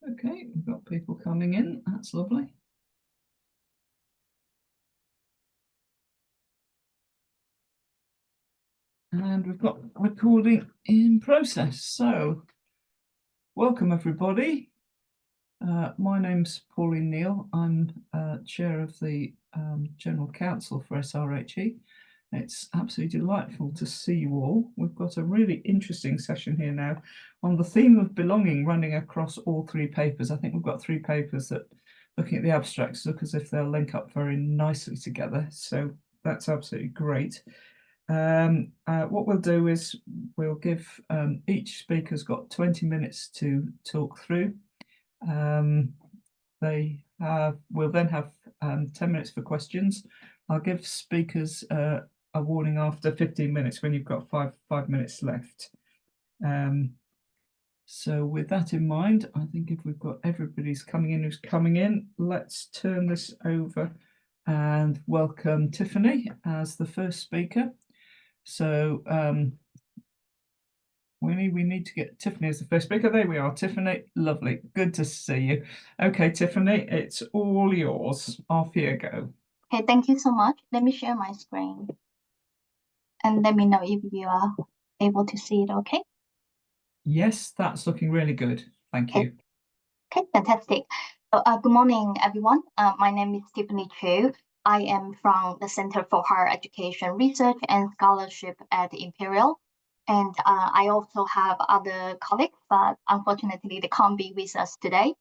Okay, we've got people coming in. That's lovely. And we've got recording in process. So, welcome everybody. My name's Pauline Neal. I'm chair of the General Council for SRHE. It's absolutely delightful to see you all. We've got a really interesting session here now on the theme of belonging running across all three papers. I think we've got three papers that, looking at the abstracts, look as if they'll link up very nicely together. So that's absolutely great. What we'll do is we'll give each speaker's got 20 minutes to talk through. We'll then have 10 minutes for questions. I'll give speakers a warning after 15 minutes when you've got five minutes left. So with that in mind, I think if we've got everybody's coming in who's coming in, let's turn this over and welcome Tiffany as the first speaker. So we need to get Tiffany as the first speaker. There we are, Tiffany. Lovely. Good to see you. Okay, Tiffany, it's all yours. Off you go. Okay, thank you so much. Let me share my screen. And let me know if you are able to see it, okay? Yes, that's looking really good. Thank you. Okay, fantastic. So, good morning, everyone. My name is Tiffany Chu. I am from the Center for Higher Education Research and Scholarship at Imperial. And I also have other colleagues, but unfortunately, they can't be with us today.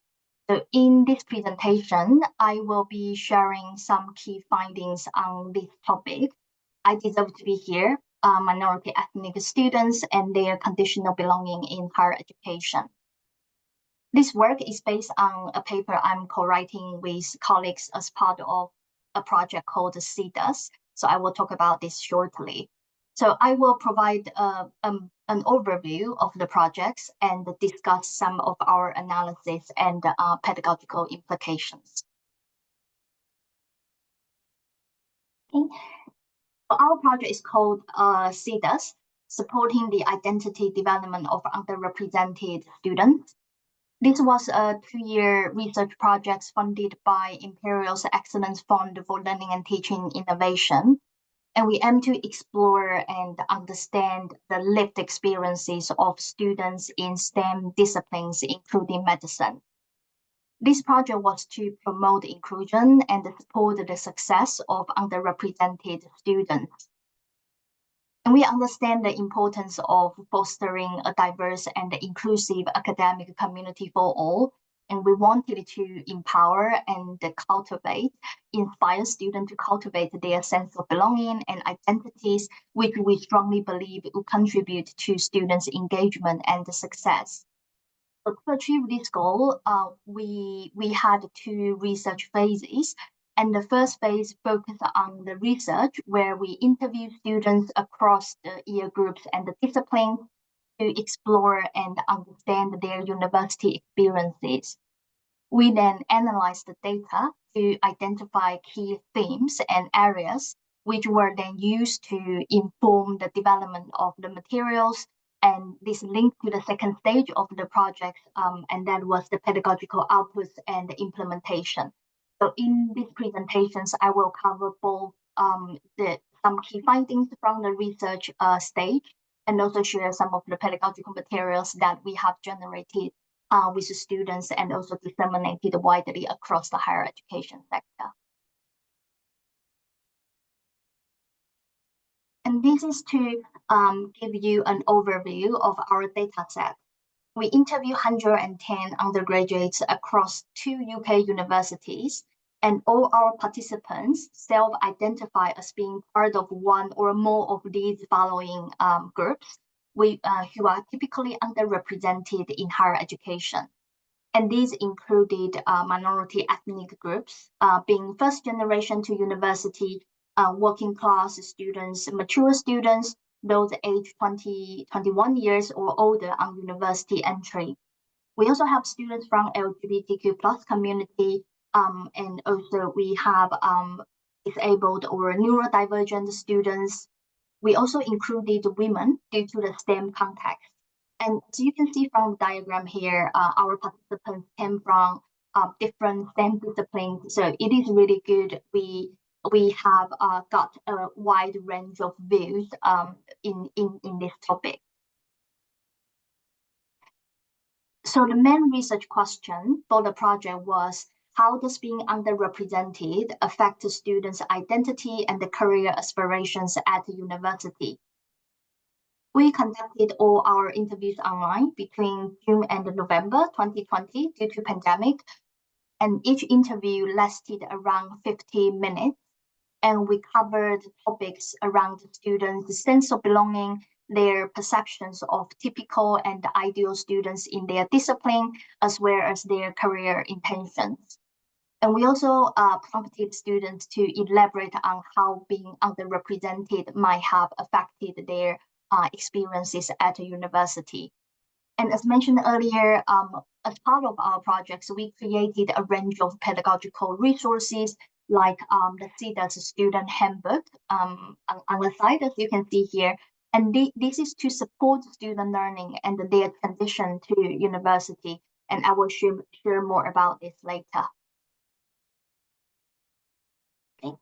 So in this presentation, I will be sharing some key findings on this topic. I deserve to be here, minority ethnic students and their conditional belonging in higher education. This work is based on a paper I'm co-writing with colleagues as part of a project called CDUS. So I will talk about this shortly. So I will provide an overview of the projects and discuss some of our analysis and pedagogical implications. Okay. So our project is called CDUS, Supporting the Identity Development of Underrepresented Students. This was a 2-year research project funded by Imperial's Excellence Fund for Learning and Teaching Innovation. And we aim to explore and understand the lived experiences of students in STEM disciplines, including medicine. This project was to promote inclusion and support the success of underrepresented students. And we understand the importance of fostering a diverse and inclusive academic community for all. And we wanted to empower and inspire students to cultivate their sense of belonging and identities, which we strongly believe will contribute to students' engagement and success. So to achieve this goal, we had 2 research phases. And the first phase focused on the research, where we interview students across the year groups and the disciplines to explore and understand their university experiences. We then analyze the data to identify key themes and areas, which were then used to inform the development of the materials. And this linked to the second stage of the project, and that was the pedagogical outputs and the implementation. So in these presentations, I will cover both some key findings from the research stage, and also share some of the pedagogical materials that we have generated with the students and also disseminated widely across the higher education sector. And this is to give you an overview of our data set. We interview 110 undergraduates across 2 UK universities, and all our participants self-identify as being part of one or more of these following groups, who are typically underrepresented in higher education. And these included minority ethnic groups, being first generation to university, working class students, mature students, those aged 20, 21 years or older on university entry. We also have students from LGBTQ plus community, and also we have disabled or neurodivergent students. We also included women due to the STEM context. And as you can see from the diagram here, our participants came from different STEM disciplines. So it is really good. We have got a wide range of views in this topic. So the main research question for the project was, how does being underrepresented affect the students' identity and the career aspirations at the university? We conducted all our interviews online between June and November 2020 due to pandemic, and each interview lasted around 50 minutes. And we covered topics around the students' sense of belonging, their perceptions of typical and ideal students in their discipline, as well as their career intentions. And we also prompted students to elaborate on how being underrepresented might have affected their experiences at a university. And as mentioned earlier, as part of our projects, we created a range of pedagogical resources like the CEDAS student handbook on the side, as you can see here. And this is to support student learning and their transition to university. And I will share more about this later. Okay.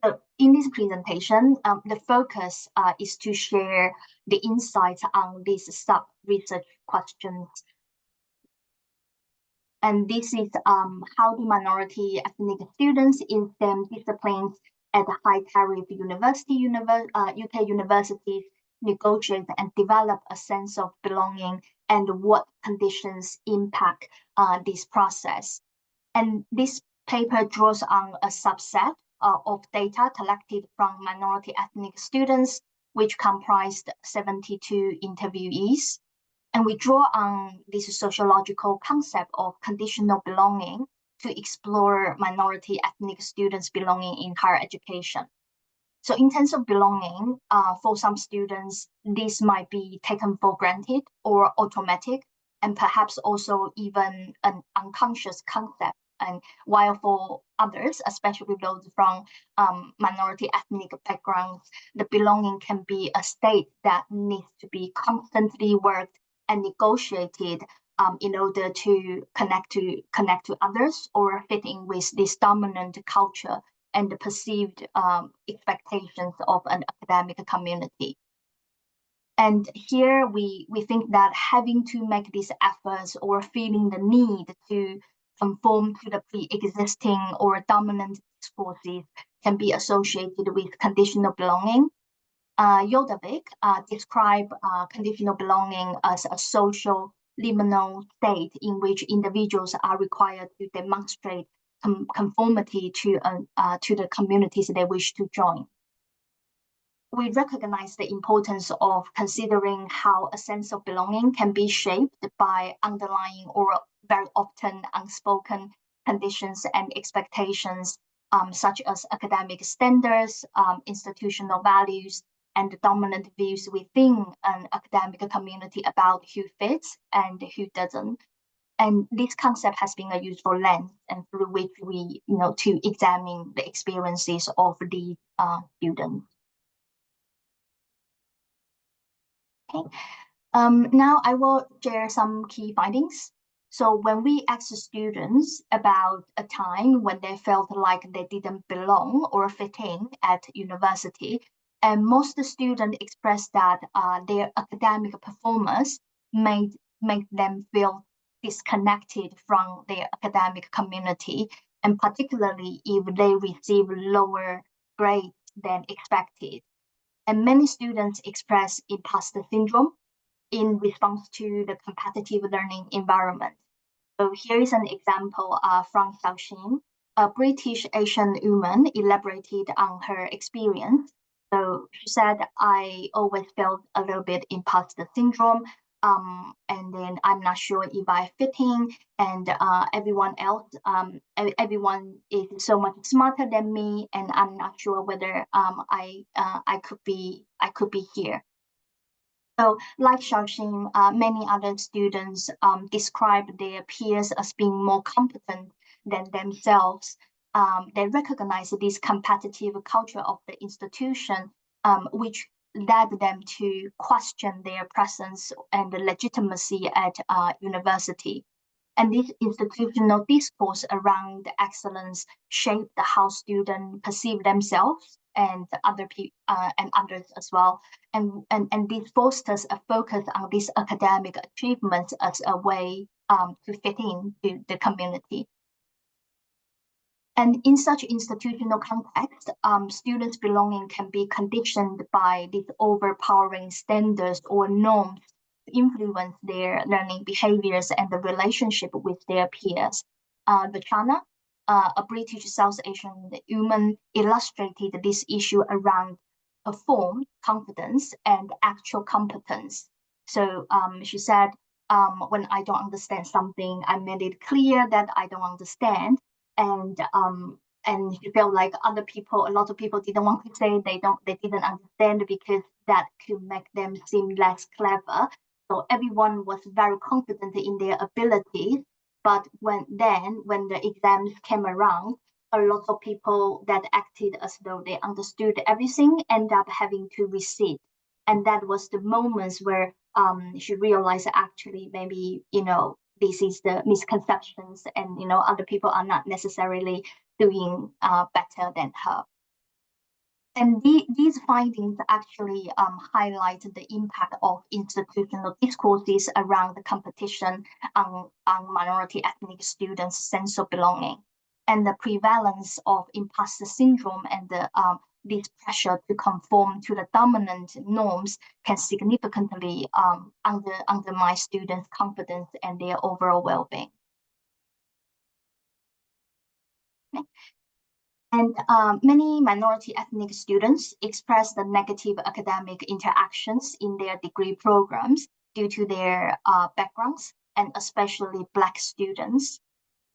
So in this presentation, the focus is to share the insights on these sub-research questions. And this is how the minority ethnic students in STEM disciplines at high-tariff UK universities negotiate and develop a sense of belonging, and what conditions impact this process. And this paper draws on a subset of data collected from minority ethnic students, which comprised 72 interviewees. And we draw on this sociological concept of conditional belonging to explore minority ethnic students' belonging in higher education. So in terms of belonging, for some students, this might be taken for granted or automatic, and perhaps also even an unconscious concept. And while for others, especially those from minority ethnic backgrounds, the belonging can be a state that needs to be constantly worked and negotiated in order to connect to others or fit in with this dominant culture and the perceived expectations of an academic community. And here we think that having to make these efforts or feeling the need to conform to the pre-existing or dominant discourses can be associated with conditional belonging. Jodevik described conditional belonging as a social liminal state in which individuals are required to demonstrate conformity to the communities they wish to join. We recognize the importance of considering how a sense of belonging can be shaped by underlying or very often unspoken conditions and expectations, such as academic standards, institutional values, and the dominant views within an academic community about who fits and who doesn't. And this concept has been a useful lens and through which we, to examine the experiences of these students. Okay. Now I will share some key findings. So when we asked students about a time when they felt like they didn't belong or fit in at university, and most students expressed that their academic performance made them feel disconnected from their academic community, and particularly if they receive lower grades than expected. And many students express imposter syndrome in response to the competitive learning environment. So here is an example from Xiaoxin, a British Asian woman elaborated on her experience. So she said, I always felt a little bit imposter syndrome, and then I'm not sure if I fit in, and everyone else, everyone is so much smarter than me, and I'm not sure whether I could be here. So, like Xiaoxin, many other students describe their peers as being more competent than themselves. They recognize this competitive culture of the institution, which led them to question their presence and legitimacy at university. And this institutional discourse around excellence shaped how students perceive themselves and other people and others as well. And this fosters a focus on these academic achievements as a way to fit in to the community. And in such institutional context, students' belonging can be conditioned by these overpowering standards or norms to influence their learning behaviors and the relationship with their peers. Vachana, a British South Asian woman, illustrated this issue around form, confidence, and actual competence. So she said, when I don't understand something, I made it clear that I don't understand, and she felt like a lot of people didn't want to say they didn't understand because that could make them seem less clever. So everyone was very confident in their abilities, but when the exams came around, a lot of people that acted as though they understood everything end up having to recede. And that was the moments where she realized actually maybe this is the misconceptions, and other people are not necessarily doing better than her. And these findings actually highlight the impact of institutional discourses around the competition on minority ethnic students' sense of belonging, and the prevalence of imposter syndrome and this pressure to conform to the dominant norms can significantly undermine students' confidence and their overall well-being. Okay. And many minority ethnic students express the negative academic interactions in their degree programs due to their backgrounds, and especially Black students.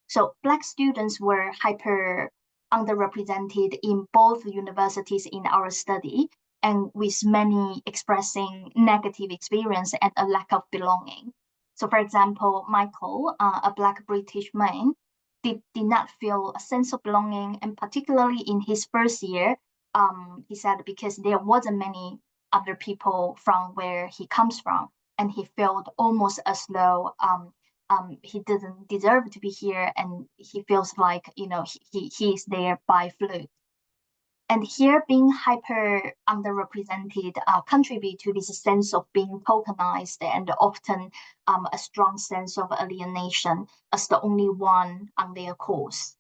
So Black students were hyper underrepresented in both universities in our study, and with many expressing negative experience and a lack of belonging. So for example, Michael, a Black British man, did not feel a sense of belonging, and particularly in his first year, he said because there wasn't many other people from where he comes from, and he felt almost as though he doesn't deserve to be here, and he feels like he is there by fluke. And here, being hyper underrepresented contribute to this sense of being tokenized, and often a strong sense of alienation as the only one on their course.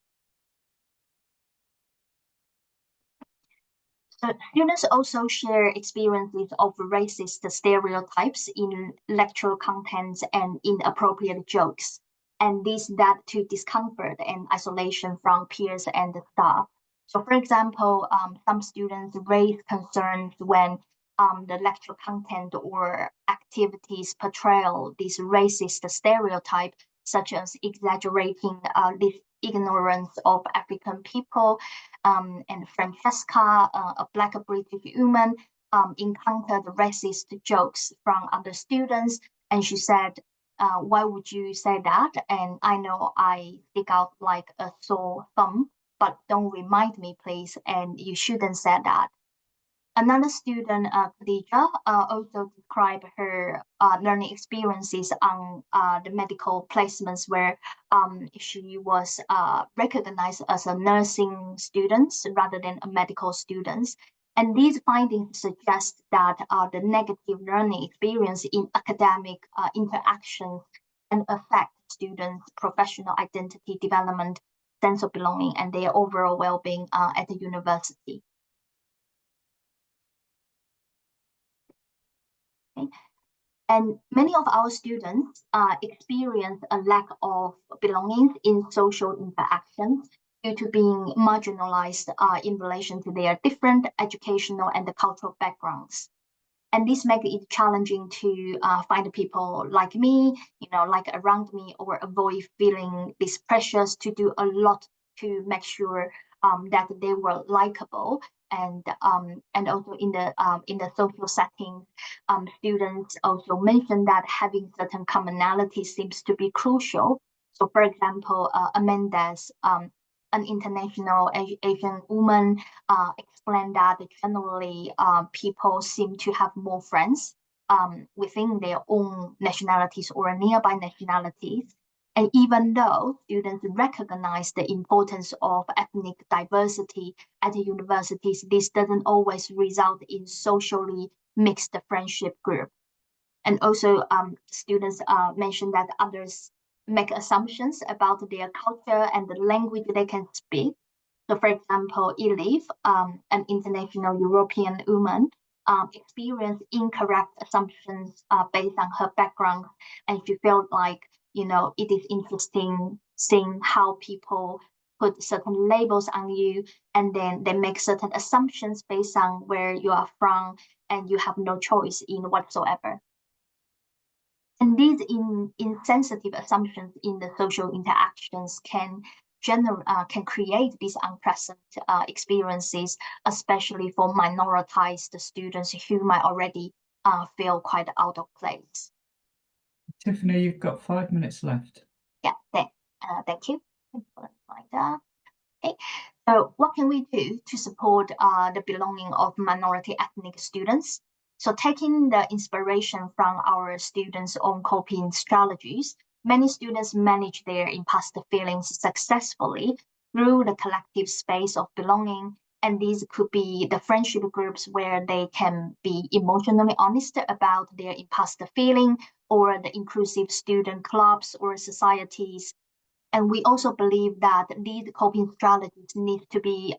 So students also share experiences of racist stereotypes in lecture contents and inappropriate jokes, and this led to discomfort and isolation from peers and the staff. So for example, some students raise concerns when the lecture content or activities portrayal this racist stereotype, such as exaggerating this ignorance of African people. And Francesca, a Black British woman, encountered racist jokes from other students, and she said, why would you say that? And I know I stick out like a sore thumb, but don't remind me, please, and you shouldn't say that. Another student, Khadija, also described her learning experiences on the medical placements where she was recognized as a nursing student rather than a medical student. And these findings suggest that the negative learning experience in academic interactions can affect students' professional identity development, sense of belonging, and their overall well-being at the university. Okay. And many of our students experience a lack of belonging in social interactions due to being marginalized in relation to their different educational and cultural backgrounds. And this makes it challenging to find people like me, like around me, or avoid feeling this pressures to do a lot to make sure that they were likable. And also in the social setting, students also mentioned that having certain commonalities seems to be crucial. So, for example, Amanda's an international Asian woman explained that generally people seem to have more friends within their own nationalities or nearby nationalities. And even though students recognize the importance of ethnic diversity at the universities, this doesn't always result in socially mixed friendship group. And also students mentioned that others make assumptions about their culture and the language they can speak. So for example, Elif, an international European woman, experienced incorrect assumptions based on her background. And she felt like, it is interesting seeing how people put certain labels on you, and then they make certain assumptions based on where you are from, and you have no choice in whatsoever. And these insensitive assumptions in the social interactions can create these unpleasant experiences, especially for minoritized students who might already feel quite out of place. Tiffany, you've got 5 minutes left. Yeah, thank you. Like that. Okay. So what can we do to support the belonging of minority ethnic students? So taking the inspiration from our students' own coping strategies, many students manage their imposter feelings successfully through the collective space of belonging. And these could be the friendship groups where they can be emotionally honest about their imposter feeling, or the inclusive student clubs or societies. And we also believe that these coping strategies need to be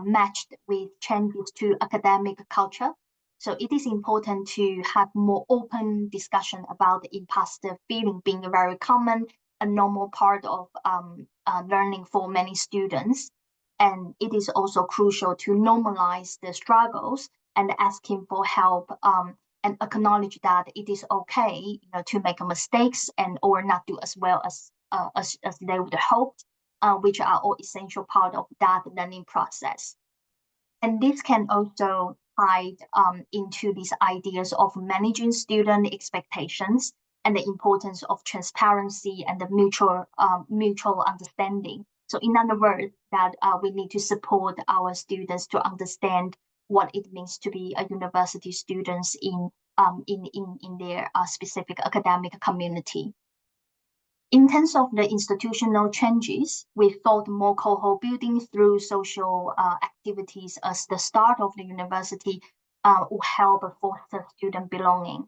matched with changes to academic culture. So it is important to have more open discussion about the imposter feeling being a very common and normal part of learning for many students. And it is also crucial to normalize the struggles and asking for help, and acknowledge that it is okay, to make mistakes and or not do as well as they would hope, which are all essential part of that learning process. And this can also tie into these ideas of managing student expectations and the importance of transparency and the mutual understanding. So in other words, that we need to support our students to understand what it means to be a university students in their specific academic community. In terms of the institutional changes, we thought more cohort building through social activities as the start of the university will help foster student belonging.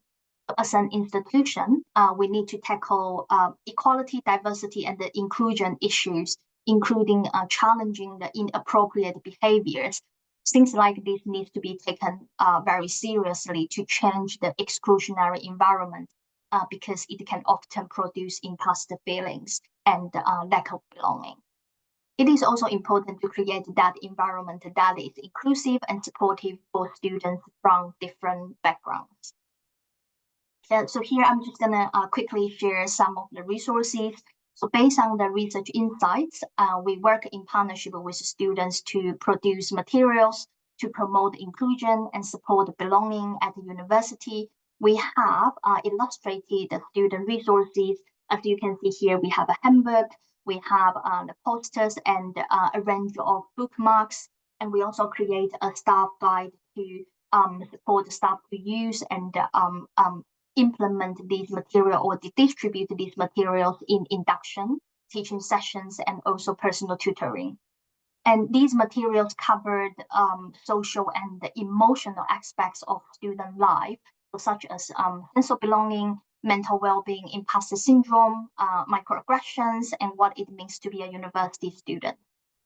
As an institution, we need to tackle equality, diversity, and the inclusion issues, including challenging the inappropriate behaviors. Things like this need to be taken very seriously to change the exclusionary environment, because it can often produce imposter feelings and lack of belonging. It is also important to create that environment that is inclusive and supportive for students from different backgrounds. So here I'm just gonna quickly share some of the resources. So based on the research insights, we work in partnership with students to produce materials to promote inclusion and support belonging at the university. We have illustrated the student resources. As you can see here, we have a handbook, we have the posters and a range of bookmarks, and we also create a staff guide to support the staff to use and implement these materials or distribute these materials in induction, teaching sessions, and also personal tutoring. And these materials covered social and emotional aspects of student life, such as sense of belonging, mental well-being, imposter syndrome, microaggressions, and what it means to be a university student.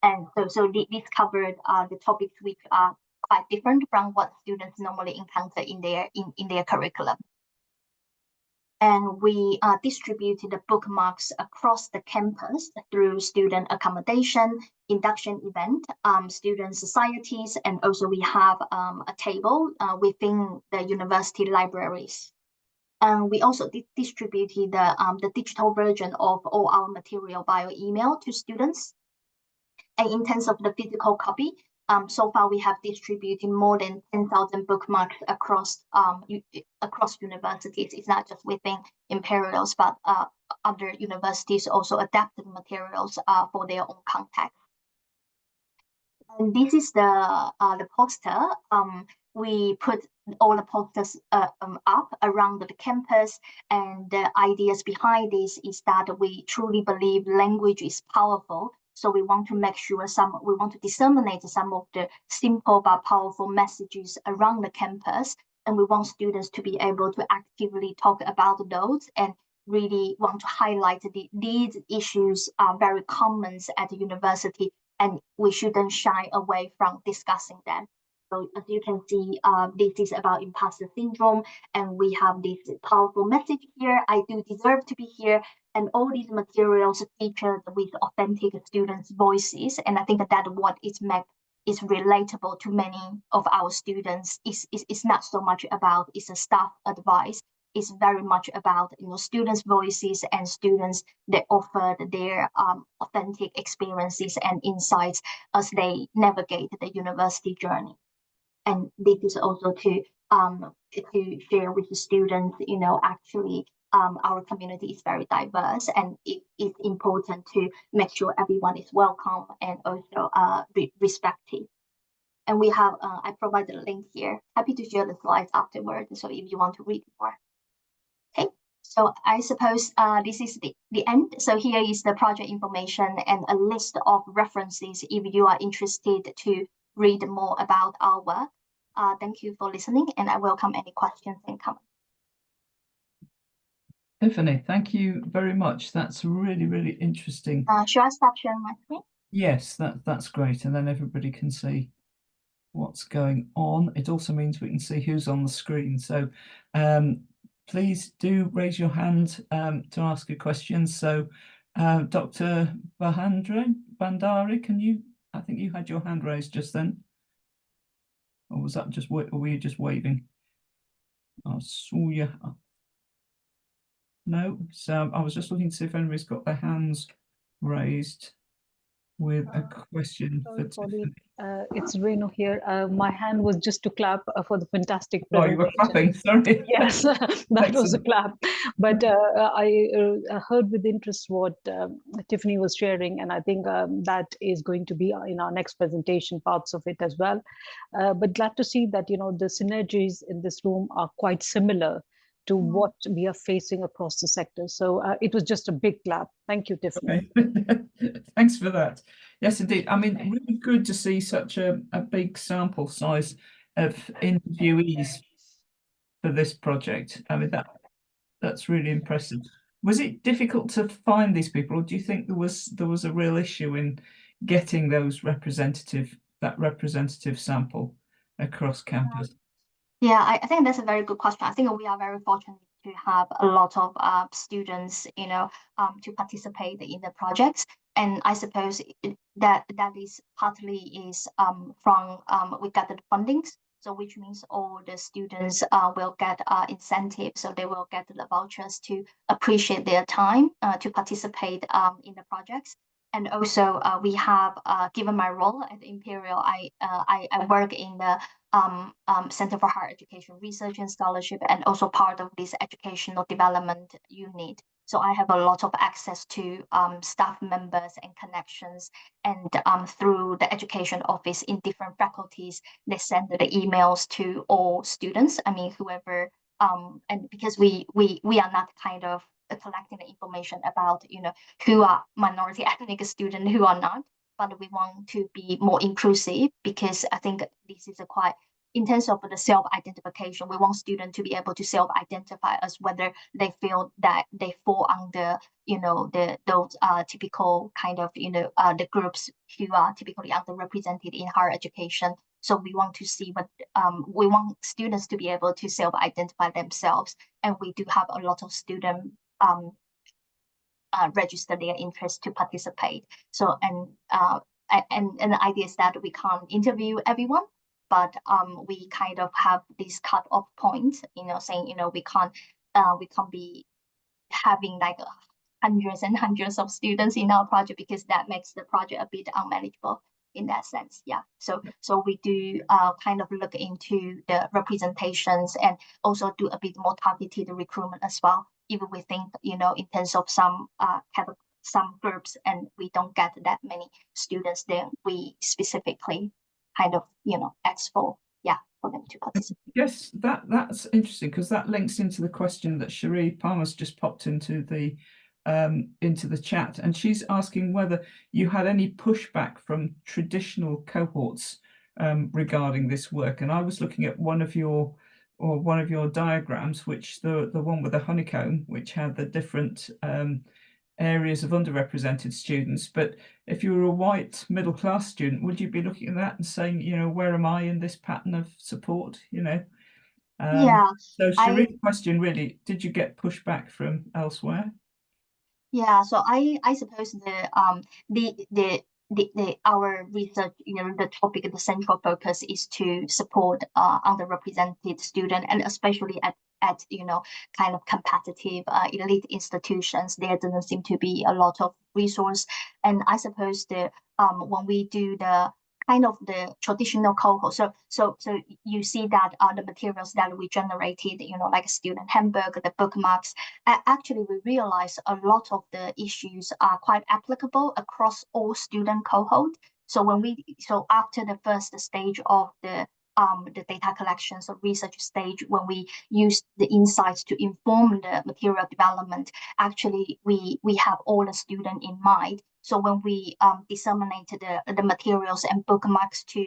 And so these covered the topics which are quite different from what students normally encounter in their curriculum. And we distributed the bookmarks across the campus through student accommodation, induction event, student societies, and also we have a table within the university libraries. And we also distributed the digital version of all our material via email to students. And in terms of the physical copy, so far we have distributed more than 10,000 bookmarks across universities. It's not just within Imperials, but other universities also adapted materials for their own context. And this is the poster. We put all the posters up around the campus, and the ideas behind this is that we truly believe language is powerful. So we want to make sure we want to disseminate some of the simple but powerful messages around the campus, and we want students to be able to actively talk about those and really want to highlight these issues are very common at the university, and we shouldn't shy away from discussing them. So as you can see, this is about imposter syndrome, and we have this powerful message here. I do deserve to be here, and all these materials featured with authentic students' voices. And I think that what is relatable to many of our students is not so much about it's a staff advice. It's very much about students' voices and students that offered their authentic experiences and insights as they navigate the university journey. And this is also to share with the students, actually our community is very diverse, and it is important to make sure everyone is welcome and also respected. And we have, I provided a link here. Happy to share the slides afterwards, so if you want to read more. Okay, so I suppose this is the end. So here is the project information and a list of references if you are interested to read more about our work. Thank you for listening, and I welcome any questions and comments. Tiffany, thank you very much. That's really, really interesting. Should I stop sharing my screen? Yes, that's great. And then everybody can see what's going on. It also means we can see who's on the screen. So please do raise your hand to ask a question. So Dr. Bandari, can you, I think you had your hand raised just then. Or was that just, or were you just waving? I saw you. No, so I was just looking to see if anybody's got their hands raised with a question for Tiffany. It's Renu here. My hand was just to clap for the fantastic Oh, you were clapping, sorry. Yes, that was a clap. But I heard with interest what Tiffany was sharing, and I think that is going to be in our next presentation, parts of it as well. But glad to see that, the synergies in this room are quite similar to what we are facing across the sector. So it was just a big clap. Thank you, Tiffany. Okay. Thanks for that. Yes, indeed. I mean, really good to see such a big sample size of interviewees for this project. I mean, that's really impressive. Was it difficult to find these people, or do you think there was a real issue in getting that representative sample across campus? Yeah, I think that's a very good question. I think we are very fortunate to have a lot of students, to participate in the projects. And I suppose that is partly from we got the fundings. So which means all the students will get incentives, so they will get the vouchers to appreciate their time to participate in the projects. And also we have, given my role at Imperial, I work in the Center for Higher Education Research and Scholarship, and also part of this educational development unit. So I have a lot of access to staff members and connections, and through the education office in different faculties, they send the emails to all students. I mean, whoever, and because we are not kind of collecting the information about, who are minority ethnic students, who are not, but we want to be more inclusive, because I think this is a quite, in terms of the self-identification, we want students to be able to self-identify as whether they feel that they fall under, those typical kind of, the groups who are typically underrepresented in higher education. So we want to see what, we want students to be able to self-identify themselves. And we do have a lot of students register their interest to participate. So, and the idea is that we can't interview everyone, but we kind of have this cut-off point, saying, we can't be having like hundreds and hundreds of students in our project, because that makes the project a bit unmanageable in that sense. Yeah. So we do kind of look into the representations, and also do a bit more targeted recruitment as well. Even we think, in terms of some some groups and we don't get that many students, then we specifically kind of, ask for them to participate. Yes, that's interesting, because that links into the question that SRHE Palmer's just popped into the chat, and she's asking whether you had any pushback from traditional cohorts regarding this work. And I was looking at one of your diagrams, which the one with the honeycomb, which had the different areas of underrepresented students. But if you were a white middle class student, would you be looking at that and saying, where am I in this pattern of support? Yeah. So SRHE's question really, did you get pushback from elsewhere? Yeah, so I suppose our research, the topic, the central focus is to support underrepresented student, and especially at kind of competitive elite institutions, there doesn't seem to be a lot of resource. And I suppose when we do the kind of the traditional cohort, so you see that the materials that we generated, like student handbook, the bookmarks, actually we realize a lot of the issues are quite applicable across all student cohort. So after the first stage of the data collection, so research stage, when we use the insights to inform the material development, actually we have all the student in mind. So when we disseminate the materials and bookmarks to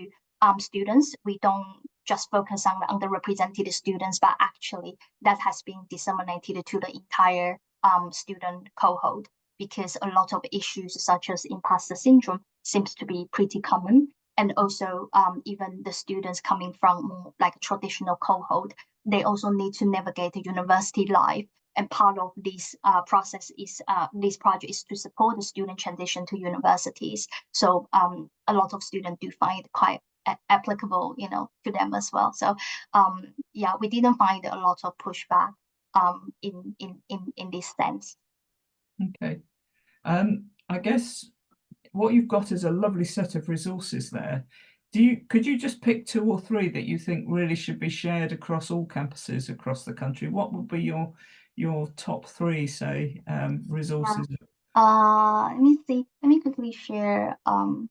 students, we don't just focus on the underrepresented students, but actually that has been disseminated to the entire student cohort, because a lot of issues such as imposter syndrome seems to be pretty common. And also even the students coming from more like traditional cohort, they also need to navigate the university life. And part of this process is this project is to support the student transition to universities. So a lot of students do find it quite applicable, to them as well. So yeah, we didn't find a lot of pushback in this sense. Okay. I guess what you've got is a lovely set of resources there. Could you just pick 2 or 3 that you think really should be shared across all campuses across the country? What would be your top 3, say, resources? Let me see. Let me quickly share. Can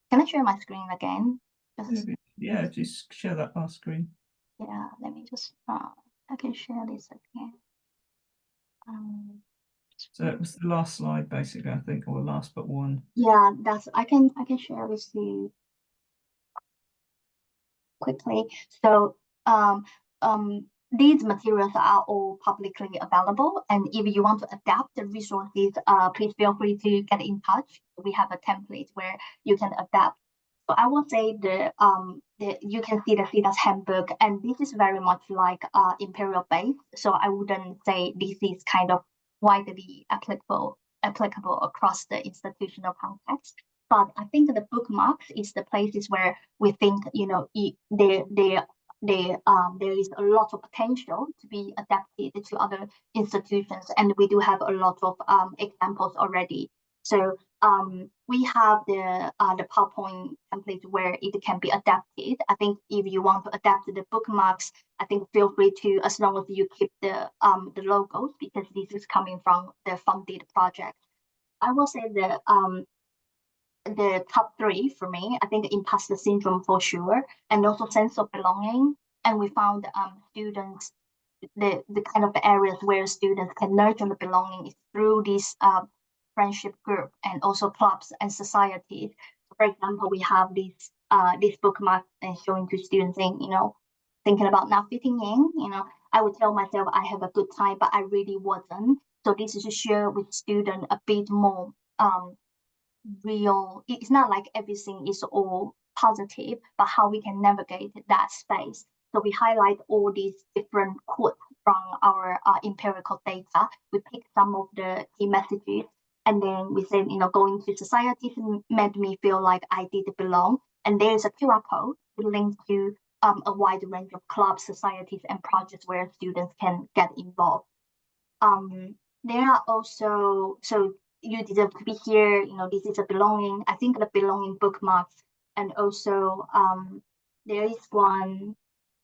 I share my screen again? Yeah, just share that last screen. Yeah, let me just. I can share this again. So it was the last slide, basically, I think, or last but one. Yeah, I can share with you quickly. So these materials are all publicly available, and if you want to adapt the resources, please feel free to get in touch. We have a template where you can adapt. So I will say you can see the CEDAS handbook, and this is very much like imperial based. So I wouldn't say this is kind of widely applicable across the institutional context. But I think the bookmarks is the places where we think, there is a lot of potential to be adapted to other institutions, and we do have a lot of examples already. So we have the PowerPoint template where it can be adapted. I think if you want to adapt the bookmarks, I think feel free to, as long as you keep the logos, because this is coming from the funded project. I will say the top 3 for me, I think imposter syndrome for sure, and also sense of belonging. And we found students, the kind of areas where students can nurture the belonging is through this friendship group and also clubs and societies. For example, we have this bookmark and showing to students saying, thinking about not fitting in, I would tell myself I have a good time, but I really wasn't. So this is to share with students a bit more real. It's not like everything is all positive, but how we can navigate that space. So we highlight all these different quotes from our empirical data. We pick some of the key messages, and then we say, going to societies made me feel like I did belong. And there's a QR code linked to a wide range of clubs, societies, and projects where students can get involved. There are also, so you deserve to be here, this is a belonging. I think the belonging bookmarks, and also there is one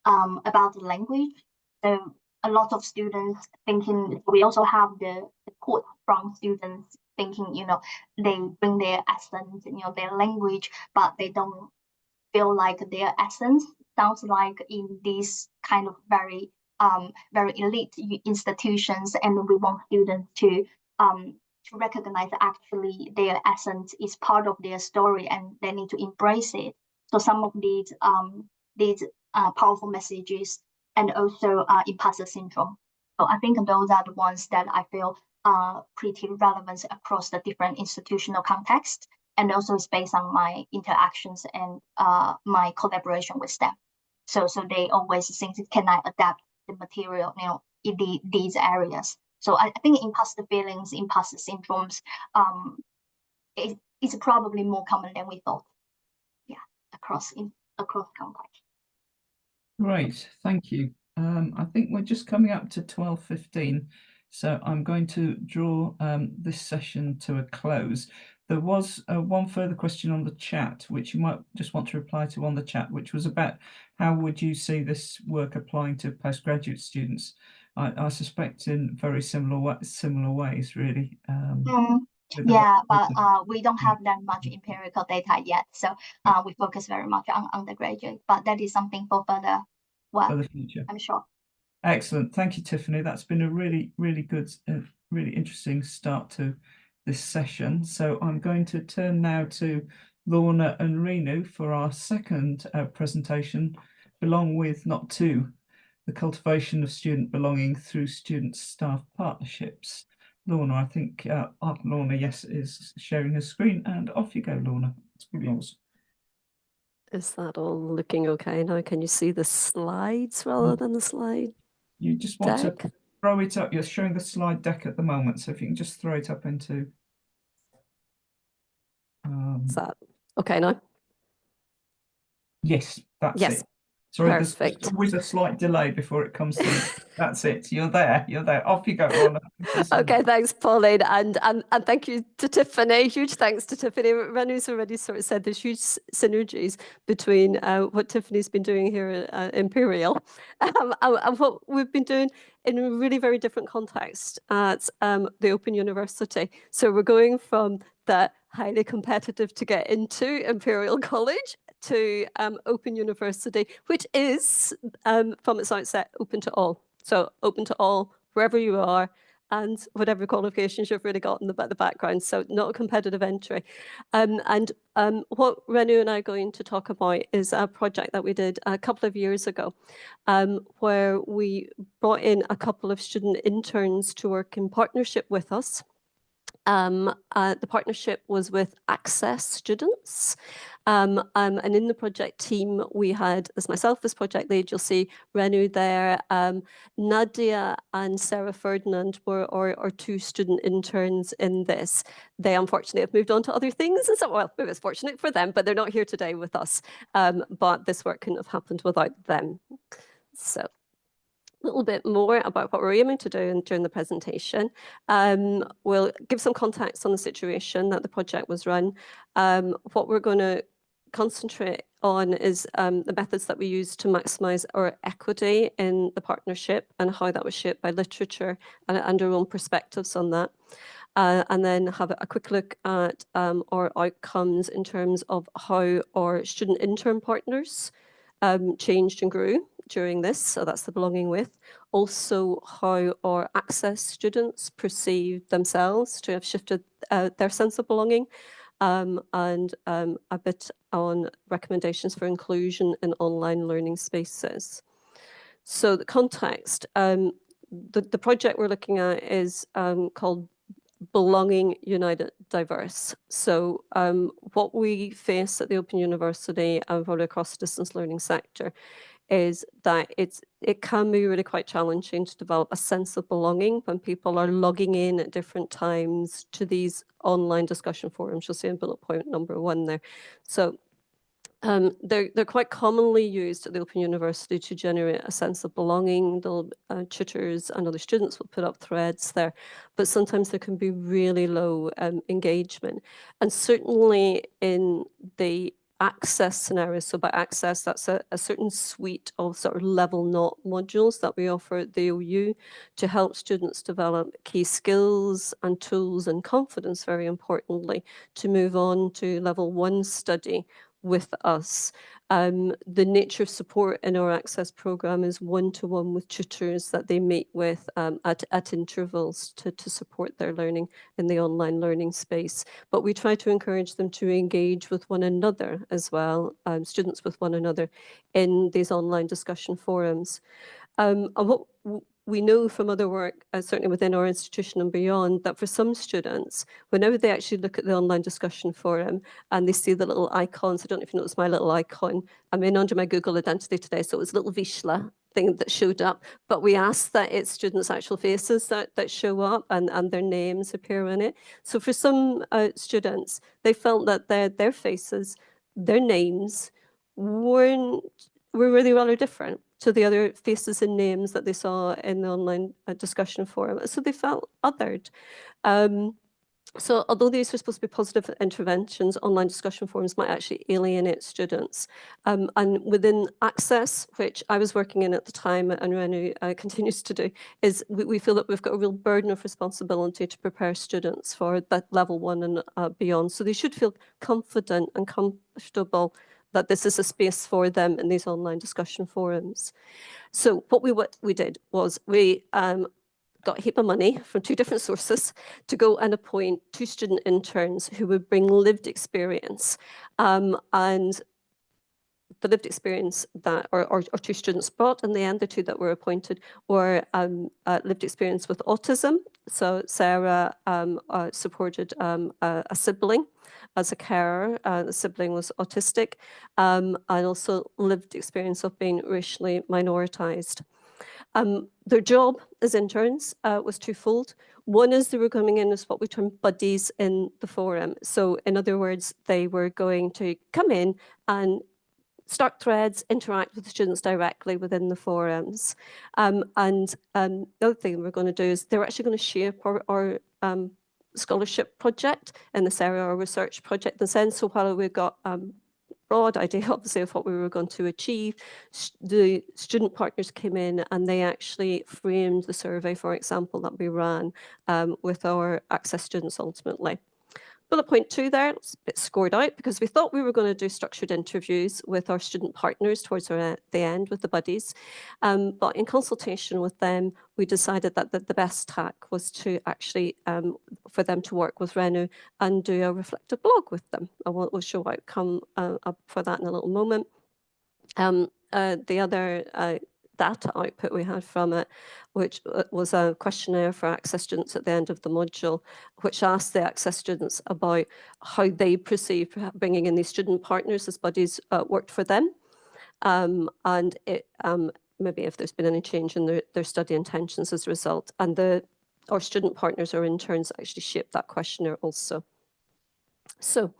about the language. So a lot of students thinking, we also have the quote from students thinking, they bring their essence, their language, but they don't feel like their essence sounds like in these kind of very elite institutions, and we want students to recognize that actually their essence is part of their story and they need to embrace it. So some of these powerful messages, and also imposter syndrome. So I think those are the ones that I feel are pretty relevant across the different institutional contexts, and also it's based on my interactions and my collaboration with them. So they always think, can I adapt the material, in these areas? So I think imposter feelings, imposter syndromes, it's probably more common than we thought. Yeah, across contexts. Great, thank you. I think we're just coming up to 12:15, so I'm going to draw this session to a close. There was one further question on the chat, which you might just want to reply to on the chat, which was about how would you see this work applying to postgraduate students? I suspect in very similar ways, really. Yeah, but we don't have that much empirical data yet, so we focus very much on undergraduate, but that is something for further work, for the future, I'm sure. Excellent, thank you, Tiffany. That's been a really good, really interesting start to this session. So I'm going to turn now to Lorna and Renu for our second presentation, Belong With, Not To, the cultivation of student belonging through student-staff partnerships. Lorna, I think Lorna, yes, is sharing her screen, and off you go, Lorna. It's all yours. Is that all looking okay now? Can you see the slides rather than the slide? You just want deck? to throw it up. You're showing the slide deck at the moment, so if you can just throw it up into. Is that okay now? Yes, that's Yes. it. Sorry, Perfect. there's always a slight delay before it comes through. That's it. You're there. You're there. Off you go, Lorna. Okay, thanks, Pauline, and thank you to Tiffany. Huge thanks to Tiffany. Renu's already sort of said there's huge synergies between what Tiffany's been doing here at Imperial and what we've been doing in a really very different context at the Open University. So we're going from the highly competitive to get into Imperial College to Open University, which is from its outset open to all. So open to all, wherever you are, and whatever qualifications you've really got in the background. So not a competitive entry. What Renu and I are going to talk about is a project that we did a couple of years ago, where we brought in a couple of student interns to work in partnership with us. The partnership was with Access students. And in the project team, we had, as myself as project lead, you'll see Renu there. Nadia and Sarah Ferdinand were our two student interns in this. They unfortunately have moved on to other things. And so, well, it was fortunate for them, but they're not here today with us. But this work couldn't have happened without them. So a little bit more about what we're aiming to do during the presentation. We'll give some context on the situation that the project was run. What we're going to concentrate on is the methods that we use to maximise our equity in the partnership and how that was shaped by literature and our own perspectives on that. And then have a quick look at our outcomes in terms of how our student intern partners changed and grew during this, so that's the belonging with. Also how our Access students perceive themselves to have shifted their sense of belonging, and a bit on recommendations for inclusion in online learning spaces. So the context, the project we're looking at is called Belonging United Diverse. So what we face at the Open University and probably across the distance learning sector is that it can be really quite challenging to develop a sense of belonging when people are logging in at different times to these online discussion forums. You'll see in bullet point number 1 there. So they're quite commonly used at the Open University to generate a sense of belonging. Tutors and other students will put up threads there, but sometimes there can be really low engagement. And certainly in the access scenarios. So by access, that's a certain suite of sort of level naught modules that we offer at the OU to help students develop key skills and tools and confidence, very importantly, to move on to level 1 study with us. The nature of support in our access program is one-to-one with tutors that they meet with at intervals to support their learning in the online learning space. But we try to encourage them to engage with one another as well, students with one another in these online discussion forums. And what we know from other work, certainly within our institution and beyond, that for some students, whenever they actually look at the online discussion forum and they see the little icons, I don't know if you noticed my little icon, I'm in under my Google identity today, so it was a little Vishla thing that showed up, but we asked that it's students' actual faces that show up and their names appear in it. So for some students, they felt that their faces, their names were really rather different to the other faces and names that they saw in the online discussion forum. So they felt othered. So although these are supposed to be positive interventions, online discussion forums might actually alienate students. And within Access, which I was working in at the time and Renu continues to do, is we feel that we've got a real burden of responsibility to prepare students for that level 1 and beyond. So they should feel confident and comfortable that this is a space for them in these online discussion forums. So what we did was we got a heap of money from 2 different sources to go and appoint 2 student interns who would bring lived experience. And the lived experience that our 2 students brought in the end, the 2 that were appointed, were lived experience with autism. So Sarah supported a sibling as a carer. The sibling was autistic, and also lived experience of being racially minoritized. Their job as interns was twofold. One is they were coming in as what we term buddies in the forum. So in other words, they were going to come in and start threads, interact with the students directly within the forums. And the other thing we're going to do is they're actually going to shape our scholarship project in this area, our research project in the sense. So while we've got broad idea, obviously, of what we were going to achieve, the student partners came in and they actually framed the survey, for example, that we ran with our access students ultimately. Bullet point 2 there, it's a bit scored out because we thought we were going to do structured interviews with our student partners towards the end with the buddies. But in consultation with them, we decided that the best tack was to actually, for them to work with Renu and do a reflective blog with them. And we'll show outcome up for that in a little moment. The other data output we had from it, which was a questionnaire for access students at the end of the module, which asked the access students about how they perceive bringing in these student partners as buddies worked for them, and maybe if there's been any change in their study intentions as a result. And our student partners or interns actually shaped that questionnaire also. So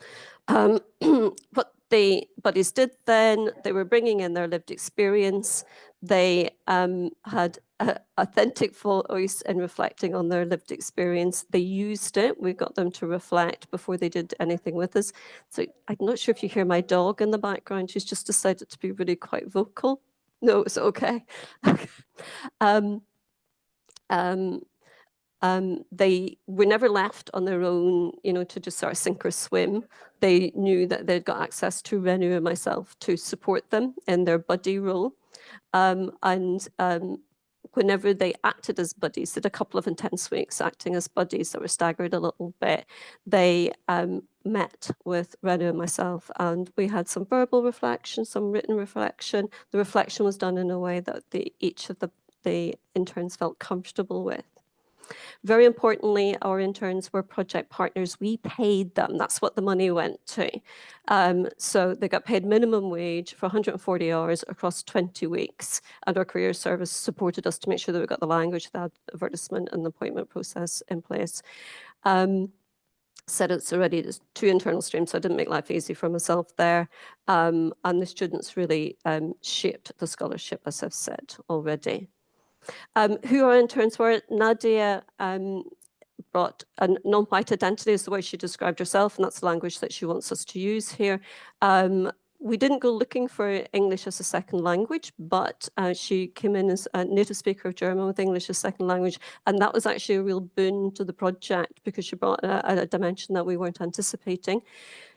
what the buddies did then, they were bringing in their lived experience. They had an authentic voice in reflecting on their lived experience. They used it. We got them to reflect before they did anything with us. So I'm not sure if you hear my dog in the background. She's just decided to be really quite vocal. No, it's okay. They were never left on their own, to just sort of sink or swim. They knew that they'd got access to Renu and myself to support them in their buddy role. Whenever they acted as buddies, did a couple of intense weeks acting as buddies that were staggered a little bit, they met with Renu and myself, and we had some verbal reflection, some written reflection. The reflection was done in a way that each of the interns felt comfortable with. Very importantly, our interns were project partners. We paid them. That's what the money went to. So they got paid minimum wage for 140 hours across 20 weeks. And our career service supported us to make sure that we got the language, the advertisement and the appointment process in place. Said it's already there's 2 internal streams, so I didn't make life easy for myself there. And the students really shaped the scholarship, as I've said already. Who our interns were, Nadia brought a non-white identity is the way she described herself, and that's the language that she wants us to use here. We didn't go looking for English as a second language, but she came in as a native speaker of German with English as second language, and that was actually a real boon to the project because she brought a dimension that we weren't anticipating.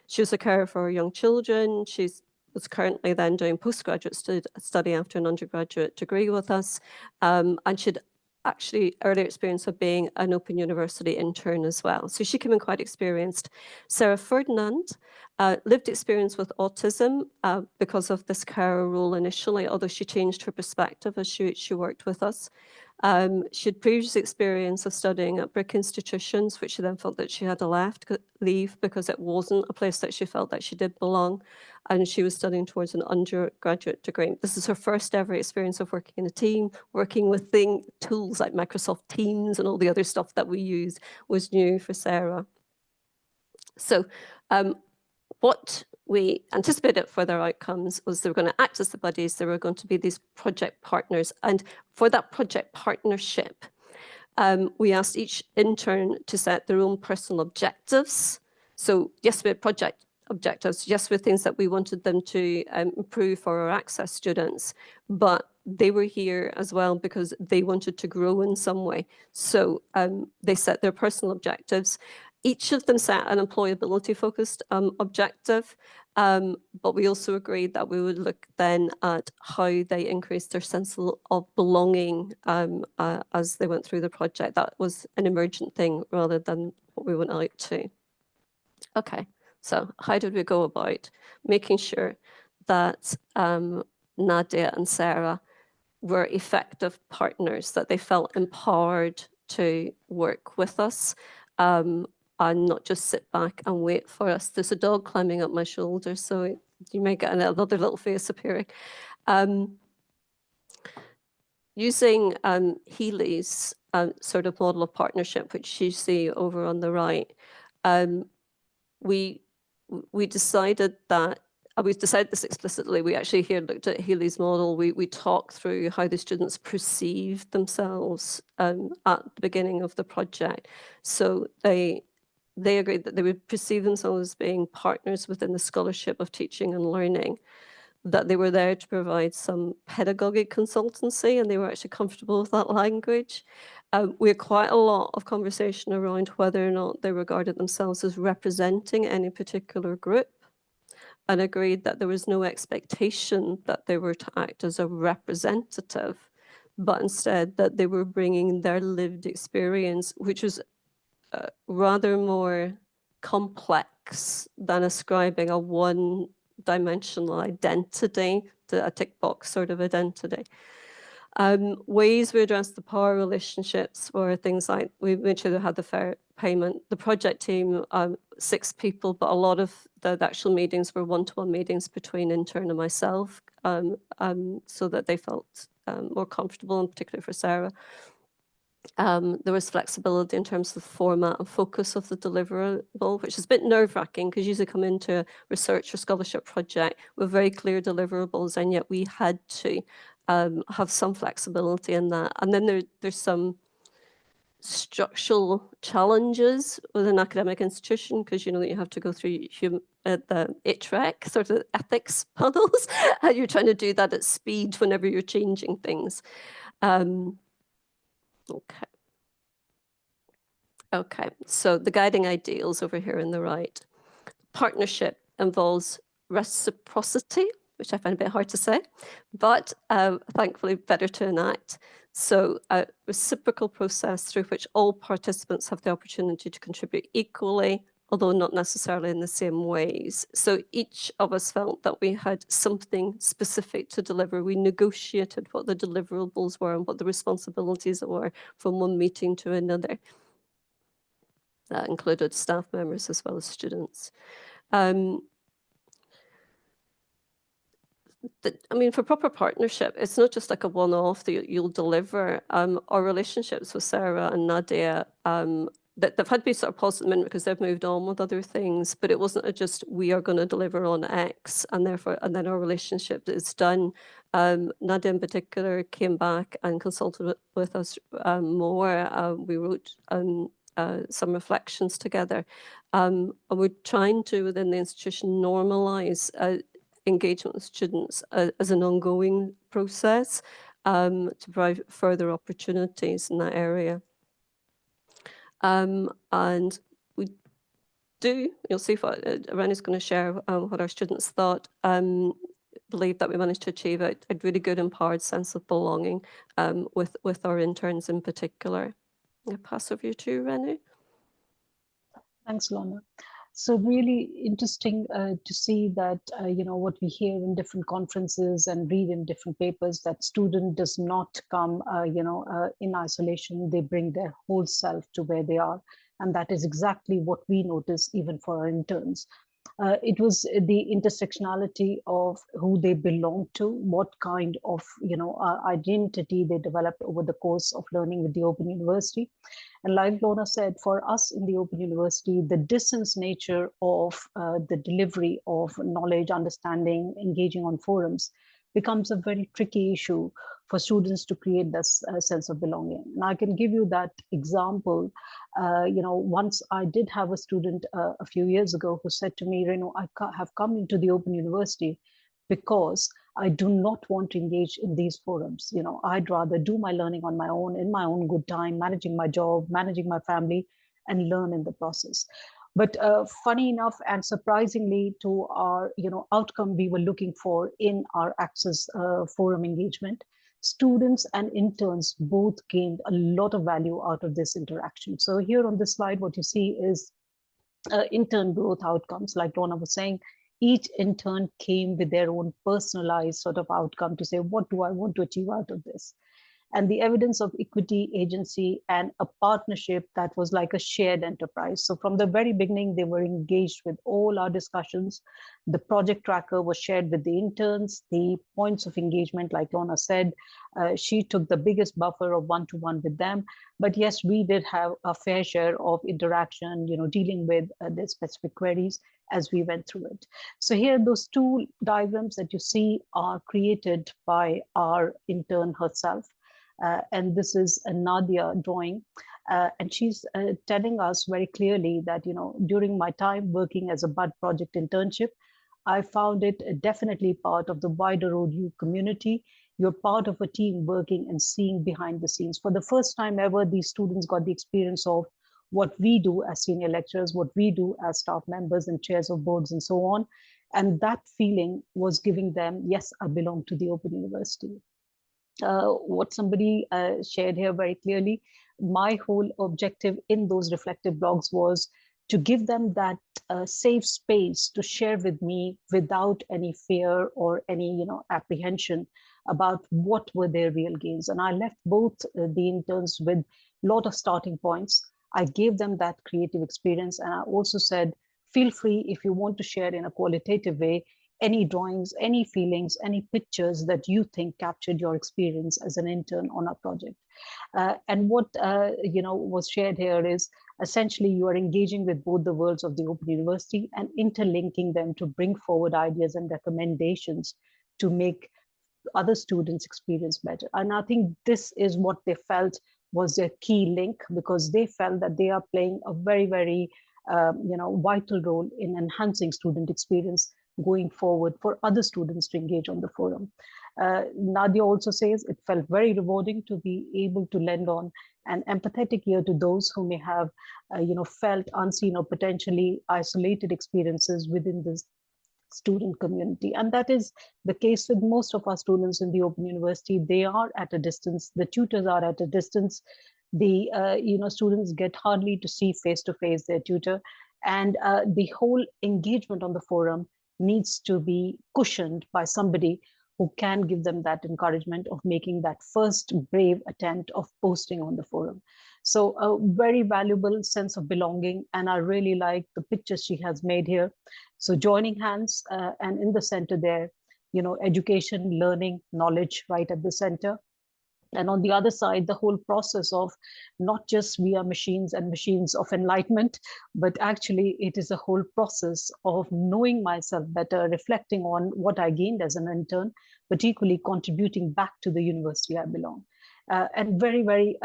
She was a carer for her young children. She was currently then doing postgraduate study after an undergraduate degree with us, and she'd actually earlier experience of being an Open University intern as well. So she came in quite experienced. Sarah Ferdinand, lived experience with autism because of this carer role initially, although she changed her perspective as she worked with us. She had previous experience of studying at BRIC institutions, which she then felt that she had to leave because it wasn't a place that she felt that she did belong. And she was studying towards an undergraduate degree. This is her first ever experience of working in a team, working with tools like Microsoft Teams and all the other stuff that we use was new for Sarah. So what we anticipated for their outcomes was they were going to act as the buddies, they were going to be these project partners. And for that project partnership, we asked each intern to set their own personal objectives. So yes, we had project objectives, yes, with things that we wanted them to improve for our access students, but they were here as well because they wanted to grow in some way. So they set their personal objectives. Each of them set an employability-focused objective, but we also agreed that we would look then at how they increased their sense of belonging as they went through the project. That was an emergent thing rather than what we went out to. Okay, so how did we go about making sure that Nadia and Sarah were effective partners, that they felt empowered to work with us? And not just sit back and wait for us. There's a dog climbing up my shoulder, so you may get another little face appearing. Using Healy's sort of model of partnership, which you see over on the right, we decided that, we decided this explicitly. We actually here looked at Healy's model. We talked through how the students perceived themselves at the beginning of the project. So they agreed that they would perceive themselves as being partners within the scholarship of teaching and learning, that they were there to provide some pedagogic consultancy, and they were actually comfortable with that language. We had quite a lot of conversation around whether or not they regarded themselves as representing any particular group, and agreed that there was no expectation that they were to act as a representative, but instead that they were bringing their lived experience, which was rather more complex than ascribing a one-dimensional identity to a tick box sort of identity. Ways we addressed the power relationships were things like we made sure they had the fair payment. The project team, 6 people, but a lot of the actual meetings were one-to-one meetings between intern and myself, so that they felt more comfortable, and particularly for Sarah. There was flexibility in terms of the format and focus of the deliverable, which is a bit nerve-wracking because you usually come into a research or scholarship project with very clear deliverables, and yet we had to have some flexibility in that. And then there's some structural challenges with an academic institution because you know that you have to go through the ITREC sort of ethics puddles, and you're trying to do that at speed whenever you're changing things. Okay, so the guiding ideals over here on the right. Partnership involves reciprocity, which I find a bit hard to say, but thankfully better to enact. So a reciprocal process through which all participants have the opportunity to contribute equally, although not necessarily in the same ways. So each of us felt that we had something specific to deliver. We negotiated what the deliverables were and what the responsibilities were from one meeting to another. That included staff members as well as students. I mean, for proper partnership, it's not just like a one-off that you'll deliver. Our relationships with Sarah and Nadia, that they've had to be sort of paused at the minute because they've moved on with other things, but it wasn't just we are going to deliver on X and then our relationship is done. Nadia in particular came back and consulted with us more. We wrote some reflections together. And we're trying to, within the institution, normalise engagement with students as an ongoing process to provide further opportunities in that area. And we do, you'll see what Renu's going to share what our students thought. Believe that we managed to achieve a really good empowered sense of belonging with our interns in particular. I'll pass over to you, Renu. Thanks, Lorna. So really interesting to see that, you know, what we hear in different conferences and read in different papers, that student does not come, in isolation. They bring their whole self to where they are. And that is exactly what we notice even for our interns. It was the intersectionality of who they belong to, what kind of identity they developed over the course of learning with the Open University. And like Lorna said, for us in the Open University, the distance nature of the delivery of knowledge, understanding, engaging on forums becomes a very tricky issue for students to create this sense of belonging. And I can give you that example. Once I did have a student a few years ago who said to me, Renu, I have come into the Open University because I do not want to engage in these forums. I'd rather do my learning on my own, in my own good time, managing my job, managing my family, and learn in the process. But funny enough, and surprisingly to our outcome we were looking for in our Access forum engagement, students and interns both gained a lot of value out of this interaction. So here on this slide, what you see is intern growth outcomes. Like Lorna was saying, each intern came with their own personalized sort of outcome to say, what do I want to achieve out of this? And the evidence of equity, agency, and a partnership that was like a shared enterprise. So from the very beginning, they were engaged with all our discussions. The project tracker was shared with the interns. The points of engagement, like Lorna said, she took the biggest buffer of one-to-one with them. But yes, we did have a fair share of interaction, dealing with the specific queries as we went through it. So here, those two diagrams that you see are created by our intern herself. And this is a Nadia drawing. And she's telling us very clearly that, during my time working as a BUD project internship, I found it definitely part of the wider ODU community. You're part of a team working and seeing behind the scenes. For the first time ever, these students got the experience of what we do as senior lecturers, what we do as staff members and chairs of boards and so on. And that feeling was giving them, yes, I belong to the Open University. What somebody shared here very clearly, my whole objective in those reflective blogs was to give them that safe space to share with me without any fear or any apprehension about what were their real gains. And I left both the interns with a lot of starting points. I gave them that creative experience. And I also said, feel free if you want to share in a qualitative way, any drawings, any feelings, any pictures that you think captured your experience as an intern on our project. And what was shared here is essentially you are engaging with both the worlds of the Open University and interlinking them to bring forward ideas and recommendations to make other students' experience better. And I think this is what they felt was their key link, because they felt that they are playing a very, very vital role in enhancing student experience going forward for other students to engage on the forum. Nadia also says it felt very rewarding to be able to lend on an empathetic ear to those who may have felt unseen or potentially isolated experiences within this student community. And that is the case with most of our students in the Open University. They are at a distance, the tutors are at a distance, the students get hardly to see face-to-face their tutor, and the whole engagement on the forum needs to be cushioned by somebody who can give them that encouragement of making that first brave attempt of posting on the forum. So a very valuable sense of belonging. And I really like the pictures she has made here. So joining hands and in the center there, education, learning, knowledge right at the center. And on the other side, the whole process of not just we are machines and machines of enlightenment, but actually it is a whole process of knowing myself better, reflecting on what I gained as an intern, but equally contributing back to the university I belong. and very, very,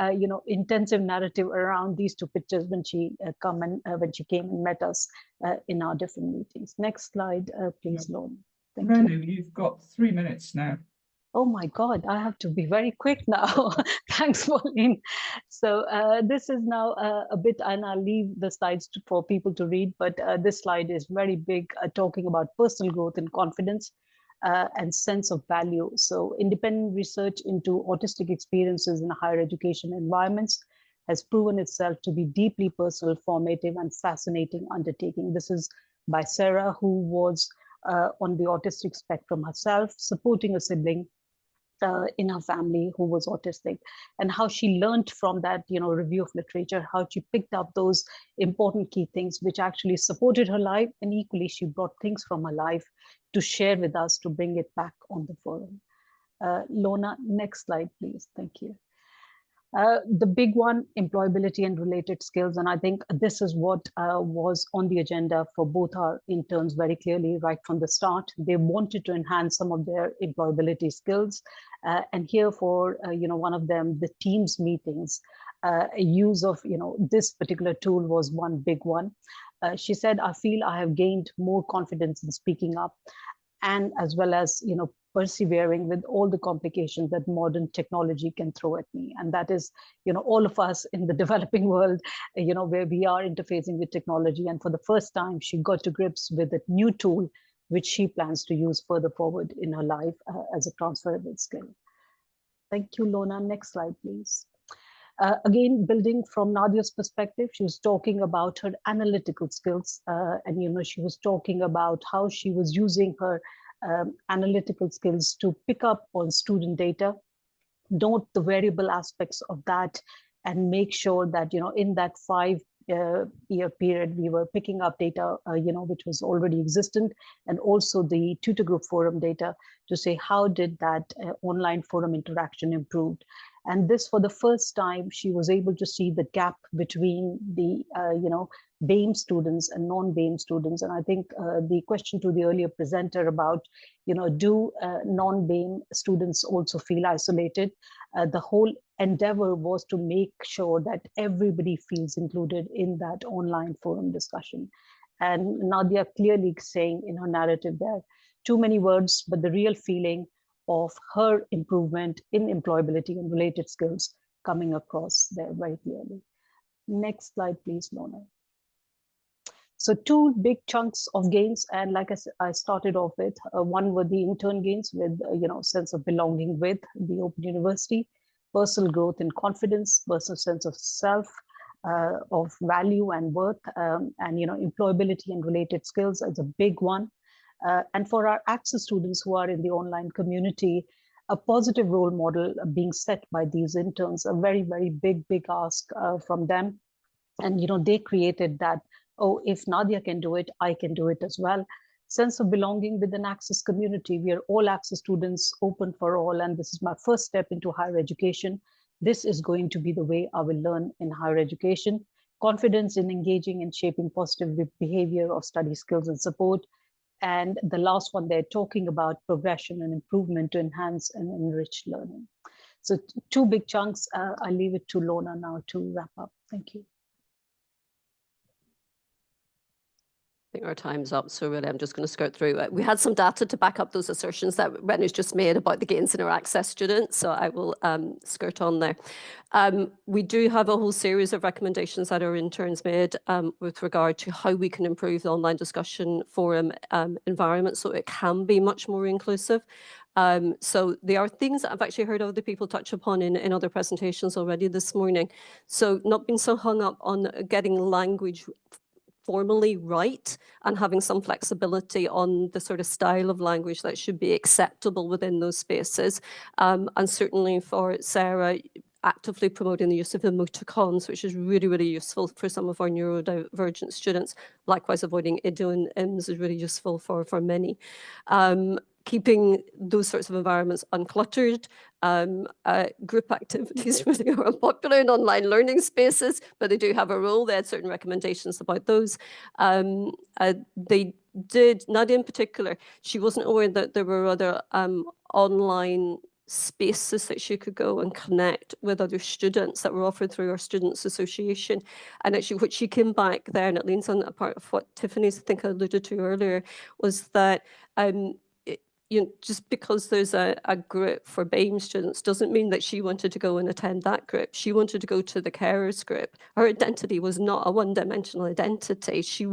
intensive narrative around these two pictures when she came and met us in our different meetings. Next slide, please, Lorna. Thank you. Renu, you've got 3 minutes now. Oh my God, I have to be very quick now. Thanks, Pauline. So this is now a bit, and I'll leave the slides for people to read, but this slide is very big, talking about personal growth and confidence and sense of value. So independent research into autistic experiences in higher education environments has proven itself to be deeply personal, formative, and fascinating undertaking. This is by Sarah, who was on the autistic spectrum herself, supporting a sibling in her family who was autistic, and how she learned from that, review of literature, how she picked up those important key things which actually supported her life, and equally she brought things from her life to share with us, to bring it back on the forum. Lorna, next slide, please. Thank you. The big one, employability and related skills. And I think this is what was on the agenda for both our interns very clearly right from the start. They wanted to enhance some of their employability skills. And here for, one of them, the Teams meetings, use of, this particular tool was one big one. She said, I feel I have gained more confidence in speaking up, and as well as, persevering with all the complications that modern technology can throw at me. And that is, all of us in the developing world, where we are interfacing with technology. And for the first time, she got to grips with a new tool, which she plans to use further forward in her life as a transferable skill. Thank you, Lorna. Next slide, please. Again, building from Nadia's perspective, she was talking about her analytical skills. And, she was talking about how she was using her analytical skills to pick up on student data, note the variable aspects of that, and make sure that, in that 5-year period, we were picking up data, which was already existent, and also the tutor group forum data to say, how did that online forum interaction improved? And this, for the first time, she was able to see the gap between the, BAME students and non-BAME students. And I think the question to the earlier presenter about, do non-BAME students also feel isolated? The whole endeavor was to make sure that everybody feels included in that online forum discussion. And Nadia clearly saying in her narrative there, too many words, but the real feeling of her improvement in employability and related skills coming across there very clearly. Next slide, please, Lorna. So 2 big chunks of gains, and like I started off with, one were the intern gains with, sense of belonging with the Open University, personal growth and confidence, personal sense of self, of value and worth, and, employability and related skills is a big one. And for our access students who are in the online community, a positive role model being set by these interns, a very, very big ask from them. And, they created that, oh, if Nadia can do it, I can do it as well. Sense of belonging with an access community. We are all access students, open for all. And this is my first step into higher education. This is going to be the way I will learn in higher education. Confidence in engaging and shaping positive behavior of study skills and support. And the last one, they're talking about progression and improvement to enhance and enrich learning. So 2 big chunks. I'll leave it to Lorna now to wrap up. Thank you. I think our time's up, so really I'm just going to skirt through it. We had some data to back up those assertions that Renu's just made about the gains in our access students, so I will skirt on there. We do have a whole series of recommendations that our interns made with regard to how we can improve the online discussion forum environment so it can be much more inclusive. So there are things that I've actually heard other people touch upon in other presentations already this morning. So not being so hung up on getting language formally right and having some flexibility on the sort of style of language that should be acceptable within those spaces. And certainly for Sarah, actively promoting the use of emoticons, which is really, really useful for some of our neurodivergent students. Likewise, avoiding ido and ims is really useful for many. Keeping those sorts of environments uncluttered. Group activities really are popular in online learning spaces, but they do have a role. They had certain recommendations about those. They did, Nadia in particular, she wasn't aware that there were other online spaces that she could go and connect with other students that were offered through our Students Association. And actually what she came back there, and it leans on a part of what Tiffany's, I think I alluded to earlier, was that just because there's a group for BAME students doesn't mean that she wanted to go and attend that group. She wanted to go to the carers group. Her identity was not a one-dimensional identity. She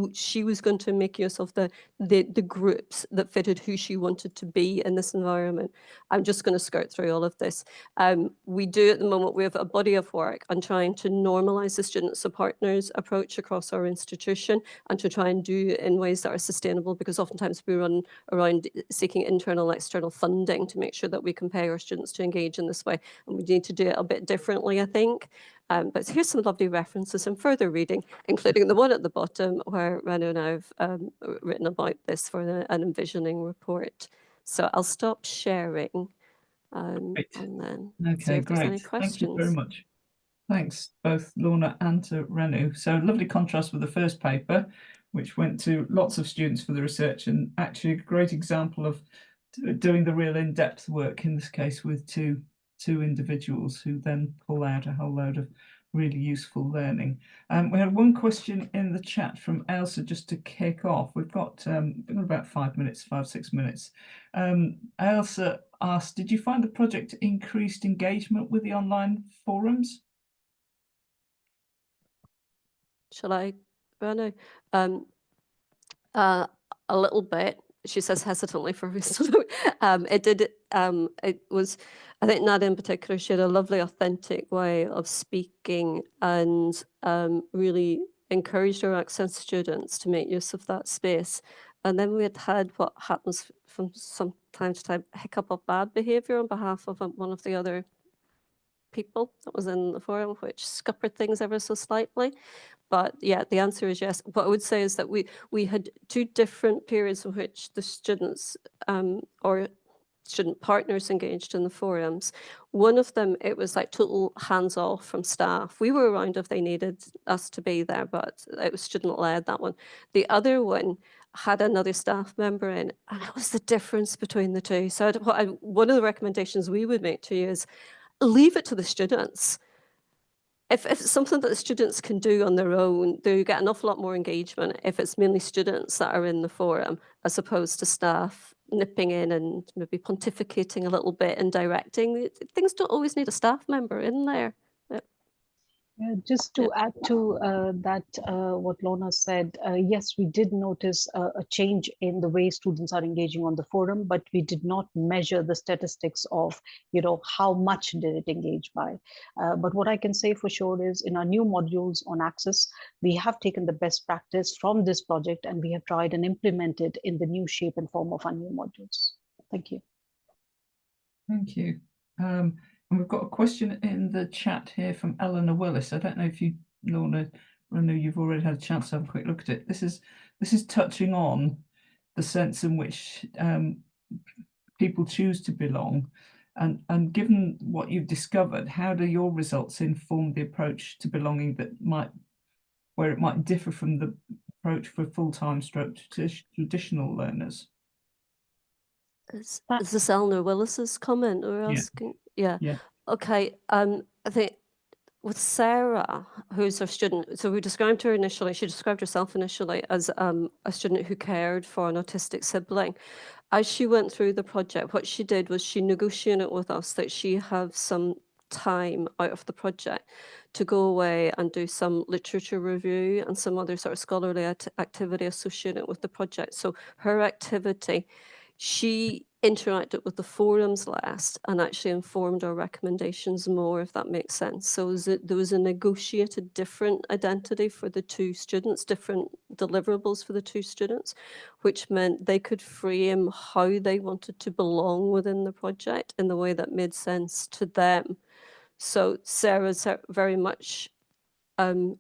was going to make use of the groups that fitted who she wanted to be in this environment. I'm just going to skirt through all of this. We do at the moment, we have a body of work on trying to normalise the students as partners approach across our institution, and to try and do it in ways that are sustainable, because oftentimes we run around seeking internal, external funding to make sure that we can pay our students to engage in this way. And we need to do it a bit differently, I think. But here's some lovely references and further reading, including the one at the bottom where Renu and I have written about this for an envisioning report. So I'll stop sharing and then see if there's any questions. Thank you very much. Thanks both Lorna and to Renu. So lovely contrast with the first paper, which went to lots of students for the research, and actually a great example of doing the real in-depth work, in this case with two individuals who then pull out a whole load of really useful learning. We had one question in the chat from Ailsa just to kick off. We've got about 5 minutes, 5-6 minutes. Ailsa asked, did you find the project increased engagement with the online forums? Shall I, Renu? A little bit, she says hesitantly for reason. It did, it was, I think Nadia in particular, she had a lovely authentic way of speaking, and really encouraged our accent students to make use of that space. And then we had what happens from time to time, hiccup of bad behaviour on behalf of one of the other people that was in the forum, which scuppered things ever so slightly. But yeah, the answer is yes. What I would say is that we had two different periods in which the students or student partners engaged in the forums. One of them, it was like total hands off from staff. We were around if they needed us to be there, but it was student led, that one. The other one had another staff member in, and it was the difference between the two. So one of the recommendations we would make to you is leave it to the students. If it's something that the students can do on their own, they get an awful lot more engagement if it's mainly students that are in the forum, as opposed to staff nipping in and maybe pontificating a little bit and directing. Things don't always need a staff member in there. Just to add to that, what Lorna said, yes, we did notice a change in the way students are engaging on the forum, but we did not measure the statistics of, how much did it engage by. But what I can say for sure is in our new modules on Access, we have taken the best practice from this project and we have tried and implemented in the new shape and form of our new modules. Thank you. Thank you. And we've got a question in the chat here from Eleanor Willis. I don't know if you, Lorna, Renu, you've already had a chance to have a quick look at it. This is touching on the sense in which people choose to belong. And given what you've discovered, how do your results inform the approach to belonging where it might differ from the approach for full-time stroke traditional learners? Is this Eleanor Willis's comment or asking? Yeah. Okay. I think with Sarah, who's our student, so we described her initially, she described herself initially as a student who cared for an autistic sibling. As she went through the project, what she did was she negotiated with us that she have some time out of the project to go away and do some literature review and some other sort of scholarly activity associated with the project. So her activity, she interacted with the forums less and actually informed our recommendations more, if that makes sense. So there was a negotiated different identity for the two students, different deliverables for the two students, which meant they could frame how they wanted to belong within the project in the way that made sense to them. So Sarah's very much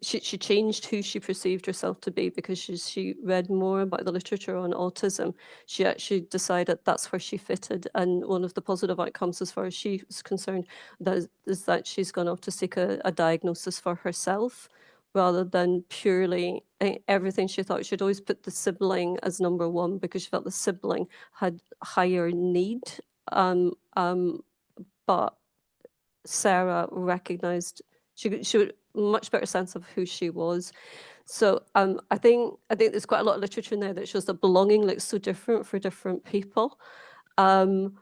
she changed who she perceived herself to be because she read more about the literature on autism. She actually decided that's where she fitted, and one of the positive outcomes as far as she was concerned is that she's gone off to seek a diagnosis for herself rather than purely everything. She thought she'd always put the sibling as number one because she felt the sibling had higher need, but Sarah recognised she had a much better sense of who she was. So I think there's quite a lot of literature in there that shows that belonging looks so different for different people. I'm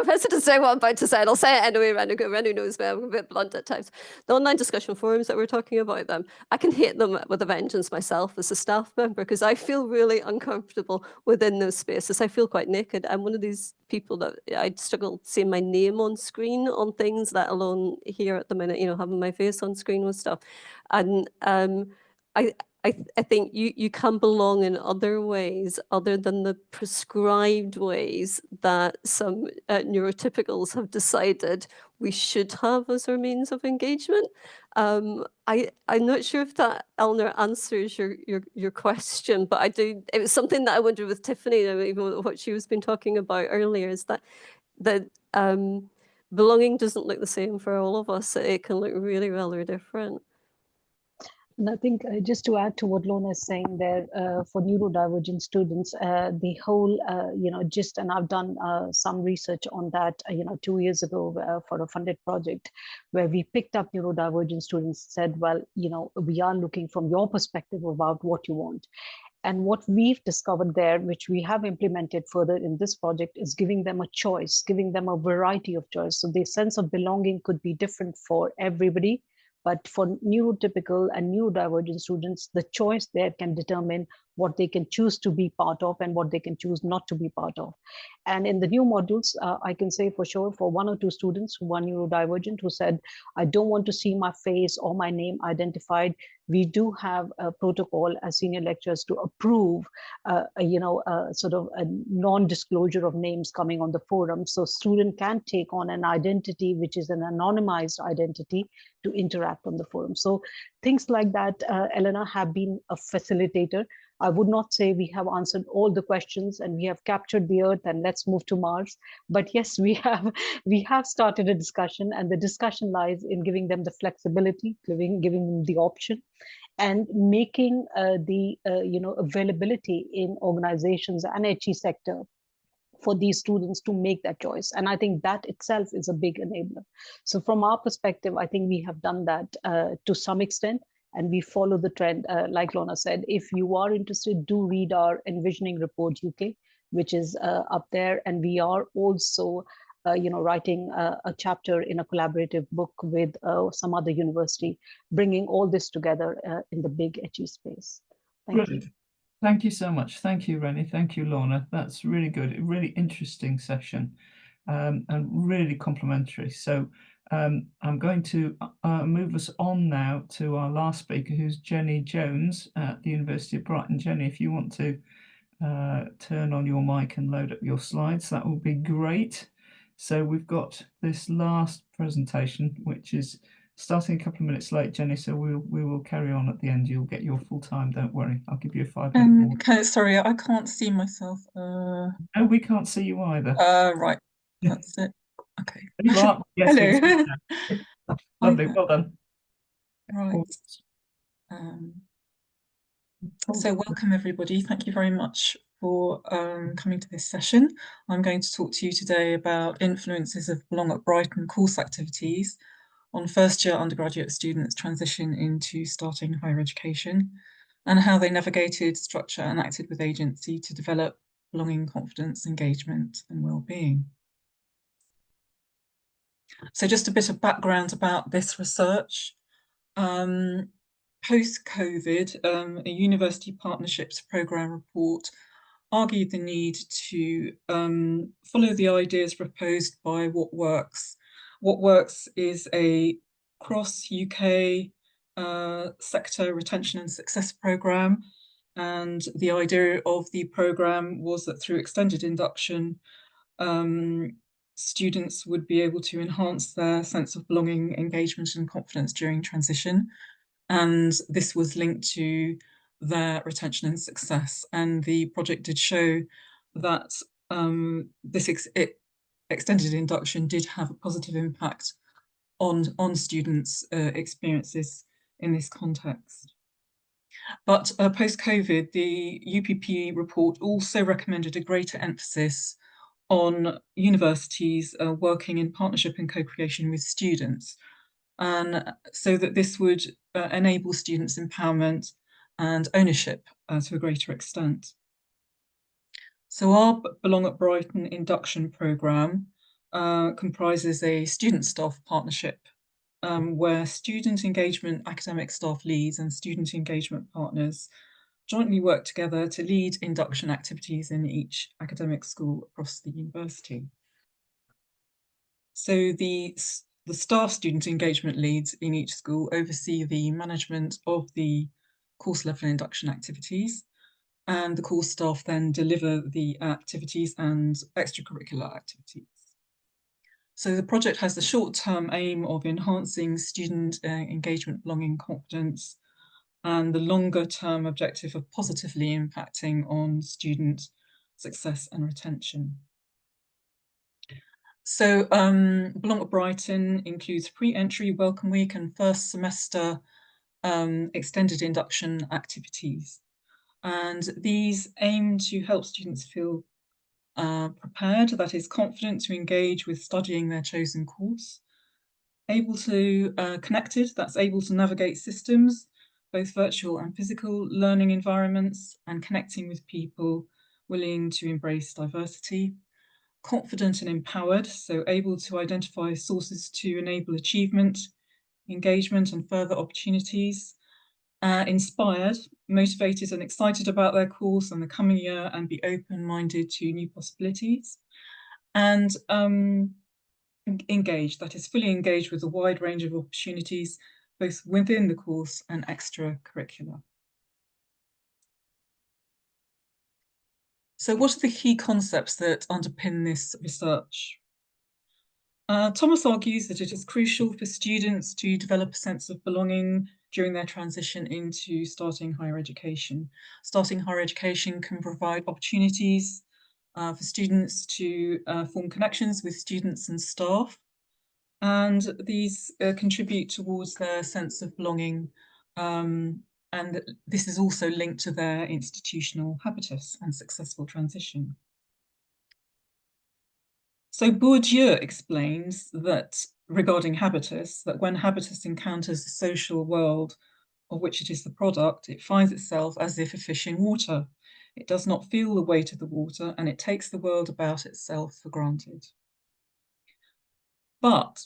hesitant to say what I'm about to say, and I'll say it anyway. Renu knows me, I'm a bit blunt at times. The online discussion forums that we're talking about them, I can hate them with a vengeance myself as a staff member, because I feel really uncomfortable within those spaces. I feel quite naked. I'm one of these people that I struggle seeing my name on screen on things, let alone here at the minute, you know, having my face on screen with stuff. And I think you can belong in other ways other than the prescribed ways that some neurotypicals have decided we should have as our means of engagement. I'm not sure if that, Eleanor, answers your question, but I do. It was something that I wondered with Tiffany, even what she was been talking about earlier, is that belonging doesn't look the same for all of us. It can look really, really different. And I think just to add to what Lorna is saying there, for neurodivergent students, the whole, and I've done some research on that, 2 years ago for a funded project where we picked up neurodivergent students, said, well, we are looking from your perspective about what you want. And what we've discovered there, which we have implemented further in this project, is giving them a choice, giving them a variety of choice. So the sense of belonging could be different for everybody. But for neurotypical and neurodivergent students, the choice there can determine what they can choose to be part of and what they can choose not to be part of. And in the new modules, I can say for sure for 1 or 2 students who are neurodivergent who said, I don't want to see my face or my name identified, we do have a protocol as senior lecturers to approve, sort of a non-disclosure of names coming on the forum. So student can take on an identity, which is an anonymized identity, to interact on the forum. So things like that, Elena, have been a facilitator. I would not say we have answered all the questions and we have captured the Earth and let's move to Mars. But yes, we have started a discussion, and the discussion lies in giving them the flexibility, giving them the option, and making the availability in organizations and HE sector for these students to make that choice. And I think that itself is a big enabler. So from our perspective, I think we have done that to some extent, and we follow the trend. Like Lorna said, if you are interested, do read our Envisioning Report UK, which is up there. And we are also writing a chapter in a collaborative book with some other university, bringing all this together in the big HE space. Thank you. Thank you so much. Thank you, Rennie. Thank you, Lorna. That's really good. A really interesting session and really complimentary. So I'm going to move us on now to our last speaker, who's Jenny Jones at the University of Brighton. Jenny, if you want to turn on your mic and load up your slides, that would be great. So we've got this last presentation, which is starting a couple of minutes late, Jenny, so we will carry on at the end. You'll get your full time, don't worry. I'll give you a 5 minute more. Okay, sorry, I can't see myself. Oh, we can't see you either. Right, that's it. Okay. You are. Yes, hello. Lovely, well done. Right. So welcome everybody. Thank you very much for coming to this session. I'm going to talk to you today about influences of Belong at Brighton course activities on first-year undergraduate students' transition into starting higher education, and how they navigated, structure and acted with agency to develop belonging, confidence, engagement and well-being. So just a bit of background about this research. Post-COVID, a university partnerships programme report argued the need to follow the ideas proposed by What Works. What Works is a cross-UK sector retention and success programme, and the idea of the programme was that through extended induction, students would be able to enhance their sense of belonging, engagement and confidence during transition. And this was linked to their retention and success. And the project did show that this extended induction did have a positive impact on students' experiences in this context. But post-COVID, the UPP report also recommended a greater emphasis on universities working in partnership and co-creation with students, and so that this would enable students' empowerment and ownership to a greater extent. So our Belong at Brighton induction programme comprises a student-staff partnership where student engagement academic staff leads and student engagement partners jointly work together to lead induction activities in each academic school across the university. So the staff student engagement leads in each school oversee the management of the course level induction activities, and the course staff then deliver the activities and extracurricular activities. So the project has the short-term aim of enhancing student engagement, belonging, confidence, and the longer-term objective of positively impacting on student success and retention. So Belong at Brighton includes pre-entry, welcome week, and first semester extended induction activities. And these aim to help students feel prepared, that is, confident to engage with studying their chosen course, able to connected, that's able to navigate systems, both virtual and physical learning environments, and connecting with people willing to embrace diversity, confident and empowered, so able to identify sources to enable achievement, engagement, and further opportunities, inspired, motivated and excited about their course and the coming year, and be open-minded to new possibilities, and engaged, that is, fully engaged with a wide range of opportunities, both within the course and extracurricular. So what are the key concepts that underpin this research? Thomas argues that it is crucial for students to develop a sense of belonging during their transition into starting higher education. Starting higher education can provide opportunities for students to form connections with students and staff, and these contribute towards their sense of belonging, and this is also linked to their institutional habitus and successful transition. So Bourdieu explains that, regarding habitus, that when habitus encounters the social world of which it is the product, it finds itself as if a fish in water. It does not feel the weight of the water, and it takes the world about itself for granted. But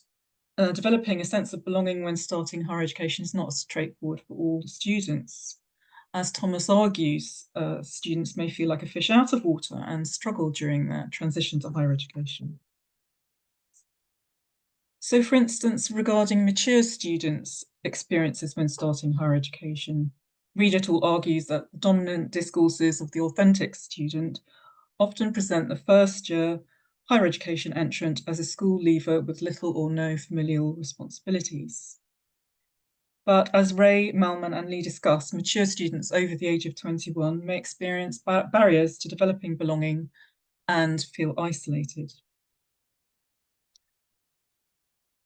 developing a sense of belonging when starting higher education is not straightforward for all students. As Thomas argues, students may feel like a fish out of water and struggle during their transition to higher education. So, for instance, regarding mature students' experiences when starting higher education, Reid et al. Argues that the dominant discourses of the authentic student often present the first-year higher education entrant as a school leaver with little or no familial responsibilities. But as Ray, Malman and Lee discuss, mature students over the age of 21 may experience barriers to developing belonging and feel isolated.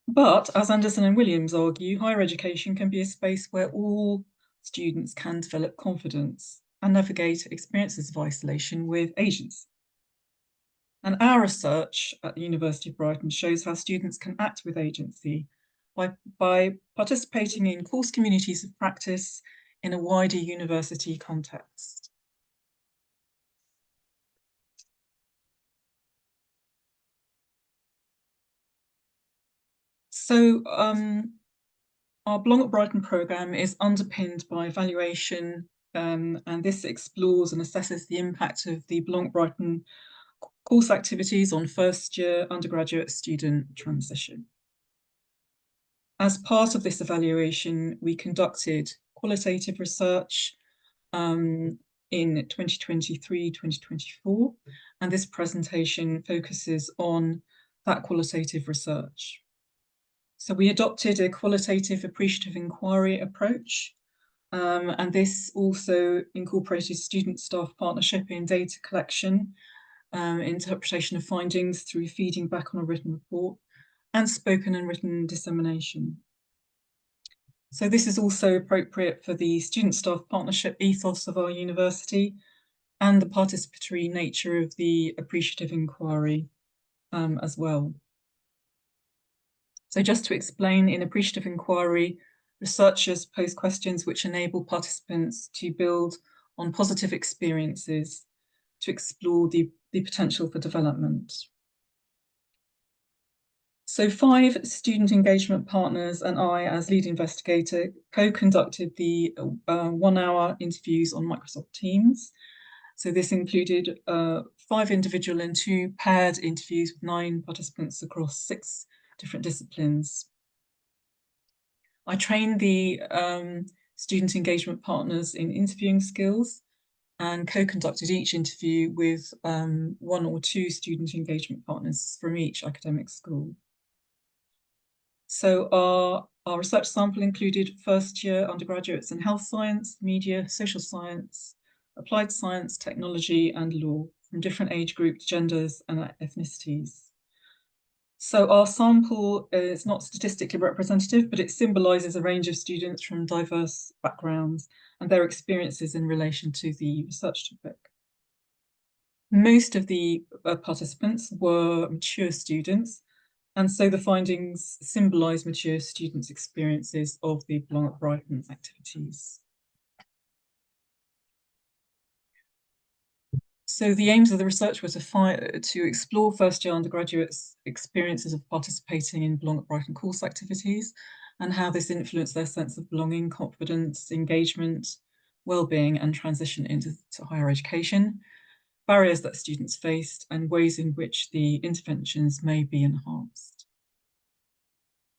But, as Anderson and Williams argue, higher education can be a space where all students can develop confidence and navigate experiences of isolation with agency. And our research at the University of Brighton shows how students can act with agency by participating in course communities of practice in a wider university context. So our Belong at Brighton programme is underpinned by evaluation, and this explores and assesses the impact of the Belong at Brighton course activities on first-year undergraduate student transition. As part of this evaluation, we conducted qualitative research in 2023-2024, and this presentation focuses on that qualitative research. So we adopted a qualitative appreciative inquiry approach, and this also incorporated student-staff partnership in data collection, interpretation of findings through feeding back on a written report, and spoken and written dissemination. So this is also appropriate for the student-staff partnership ethos of our university, and the participatory nature of the appreciative inquiry as well. So just to explain, in appreciative inquiry, researchers pose questions which enable participants to build on positive experiences to explore the potential for development. So 5 student engagement partners and I, as lead investigator, co-conducted the 1-hour interviews on Microsoft Teams. So this included 5 individual and 2 paired interviews with 9 participants across 6 different disciplines. I trained the student engagement partners in interviewing skills and co-conducted each interview with 1 or 2 student engagement partners from each academic school. So our research sample included first-year undergraduates in health science, media, social science, applied science, technology, and law from different age groups, genders, and ethnicities. So our sample is not statistically representative, but it symbolises a range of students from diverse backgrounds and their experiences in relation to the research topic. Most of the participants were mature students, and so the findings symbolise mature students' experiences of the Belong at Brighton activities. So the aims of the research were to explore first-year undergraduates' experiences of participating in Belong at Brighton course activities and how this influenced their sense of belonging, confidence, engagement, well-being, and transition into higher education, barriers that students faced, and ways in which the interventions may be enhanced.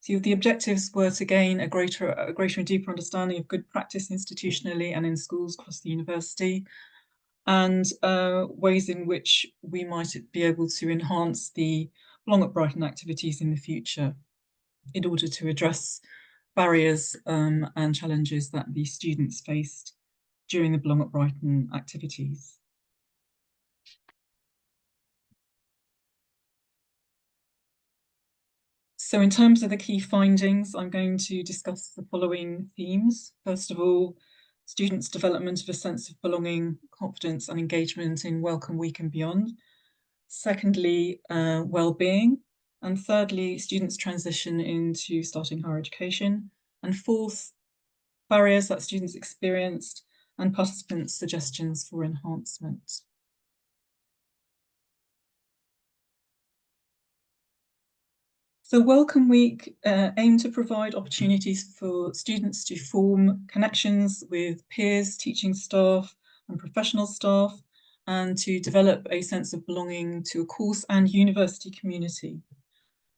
So the objectives were to gain a greater and deeper understanding of good practice institutionally and in schools across the university, and ways in which we might be able to enhance the Belong at Brighton activities in the future in order to address barriers and challenges that the students faced during the Belong at Brighton activities. So in terms of the key findings, I'm going to discuss the following themes. First of all, students' development of a sense of belonging, confidence and engagement in Welcome Week and beyond. Secondly, well-being. And thirdly, students' transition into starting higher education. And fourth, barriers that students experienced and participants' suggestions for enhancement. So Welcome Week aimed to provide opportunities for students to form connections with peers, teaching staff and professional staff, and to develop a sense of belonging to a course and university community.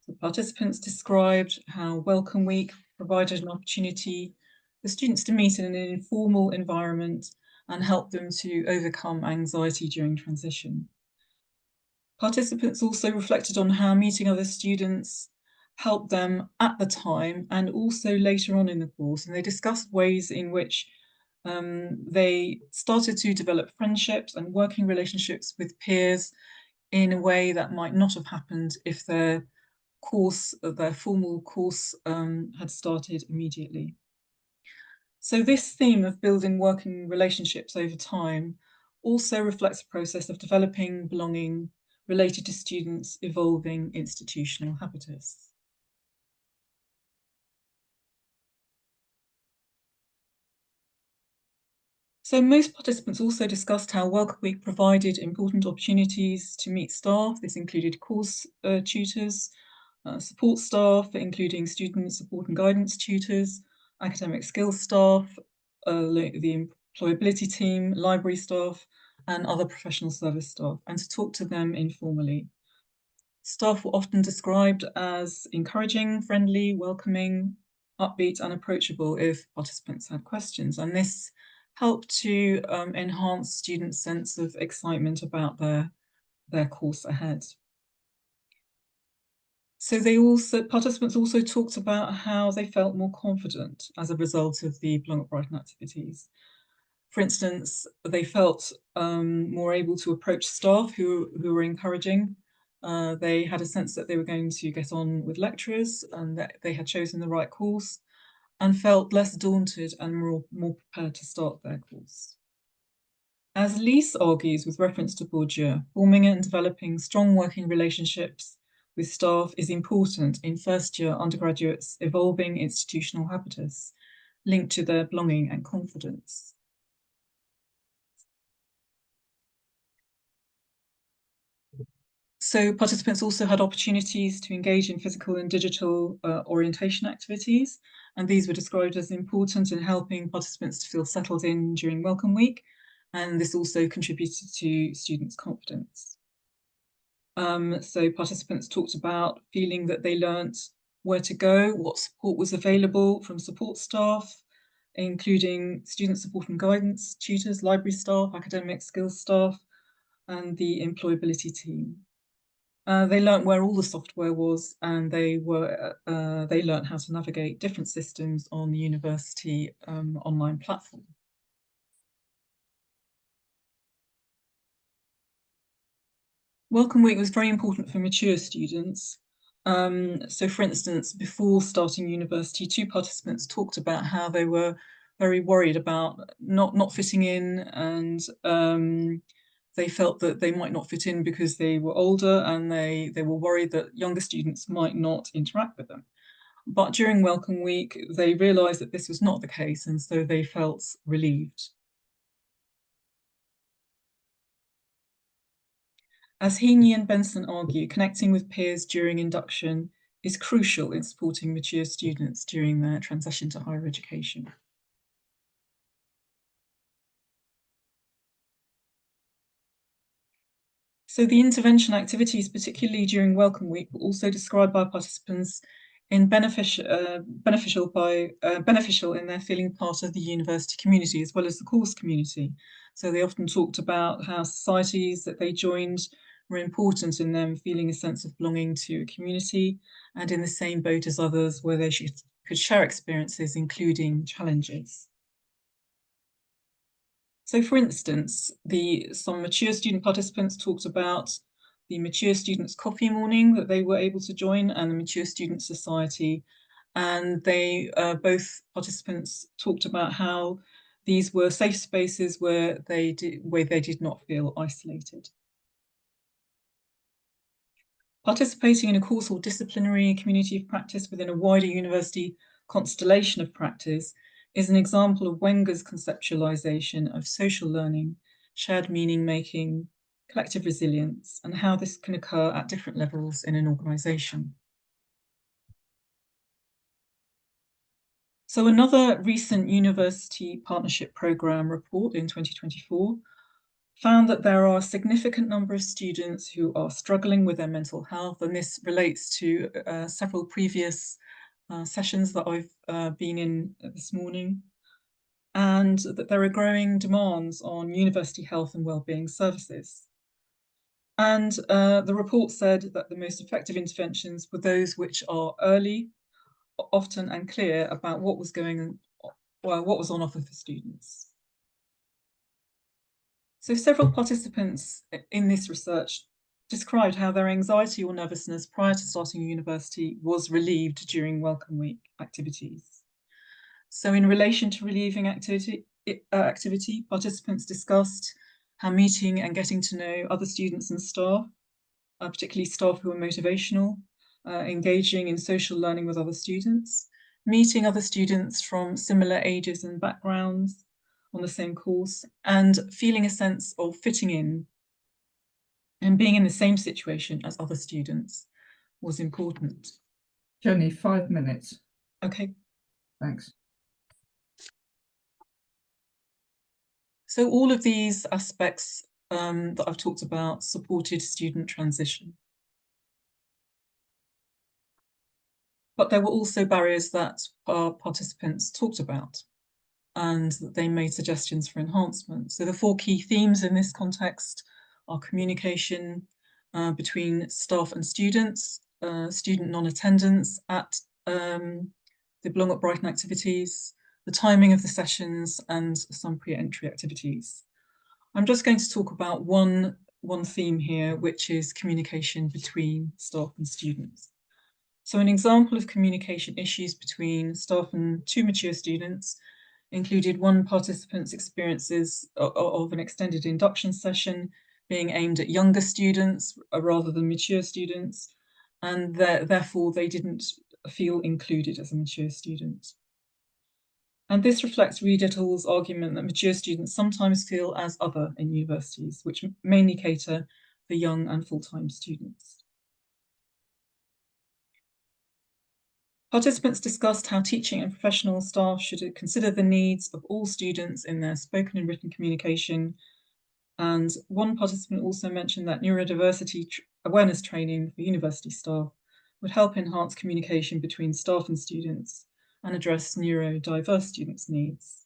The participants described how Welcome Week provided an opportunity for students to meet in an informal environment and help them to overcome anxiety during transition. Participants also reflected on how meeting other students helped them at the time and also later on in the course, and they discussed ways in which they started to develop friendships and working relationships with peers in a way that might not have happened if their formal course had started immediately. So this theme of building working relationships over time also reflects a process of developing belonging related to students' evolving institutional habitus. So most participants also discussed how Welcome Week provided important opportunities to meet staff. This included course tutors, support staff, including student support and guidance tutors, academic skills staff, the employability team, library staff, and other professional service staff, and to talk to them informally. Staff were often described as encouraging, friendly, welcoming, upbeat, and approachable if participants had questions, and this helped to enhance students' sense of excitement about their course ahead. So participants also talked about how they felt more confident as a result of the Belong at Brighton activities. For instance, they felt more able to approach staff who were encouraging. They had a sense that they were going to get on with lecturers and that they had chosen the right course, and felt less daunted and more prepared to start their course. As Lise argues with reference to Bourdieu, forming and developing strong working relationships with staff is important in first-year undergraduates' evolving institutional habitus, linked to their belonging and confidence. So participants also had opportunities to engage in physical and digital orientation activities, and these were described as important in helping participants to feel settled in during Welcome Week, and this also contributed to students' confidence. So participants talked about feeling that they learnt where to go, what support was available from support staff, including student support and guidance, tutors, library staff, academic skills staff, and the employability team. They learnt where all the software was, and they learnt how to navigate different systems on the university online platform. Welcome Week was very important for mature students. So for instance, before starting university, 2 participants talked about how they were very worried about not fitting in, and they felt that they might not fit in because they were older, and they were worried that younger students might not interact with them. But during Welcome Week, they realised that this was not the case, and so they felt relieved. As Heaney and Benson argue, connecting with peers during induction is crucial in supporting mature students during their transition to higher education. So the intervention activities, particularly during Welcome Week, were also described by participants in beneficial in their feeling part of the university community as well as the course community. So they often talked about how societies that they joined were important in them feeling a sense of belonging to a community and in the same boat as others, where they could share experiences, including challenges. So for instance, some mature student participants talked about the Mature Students Coffee Morning that they were able to join, and the Mature Student Society. And both participants talked about how these were safe spaces where they did not feel isolated. Participating in a course or disciplinary community of practice within a wider university constellation of practice is an example of Wenger's conceptualization of social learning, shared meaning making, collective resilience, and how this can occur at different levels in an organisation. So another recent university partnership programme report in 2024 found that there are a significant number of students who are struggling with their mental health, and this relates to several previous sessions that I've been in this morning, and that there are growing demands on university health and wellbeing services. And the report said that the most effective interventions were those which are early, often, and clear about what was on offer for students. So several participants in this research described how their anxiety or nervousness prior to starting university was relieved during Welcome Week activities. So in relation to relieving activity, participants discussed how meeting and getting to know other students and staff, particularly staff who are motivational, engaging in social learning with other students, meeting other students from similar ages and backgrounds on the same course, and feeling a sense of fitting in and being in the same situation as other students was important. Jenny, 5 minutes. Okay. Thanks. So all of these aspects that I've talked about supported student transition. But there were also barriers that our participants talked about, and that they made suggestions for enhancement. So the 4 key themes in this context are communication between staff and students, student non-attendance at the Belong at Brighton activities, the timing of the sessions, and some pre-entry activities. I'm just going to talk about one theme here, which is communication between staff and students. So an example of communication issues between staff and 2 mature students included one participant's experiences of an extended induction session being aimed at younger students rather than mature students, and therefore they didn't feel included as a mature student. And this reflects Reed et al.'s argument that mature students sometimes feel as other in universities, which mainly cater for young and full-time students. Participants discussed how teaching and professional staff should consider the needs of all students in their spoken and written communication. And one participant also mentioned that neurodiversity awareness training for university staff would help enhance communication between staff and students and address neurodiverse students' needs.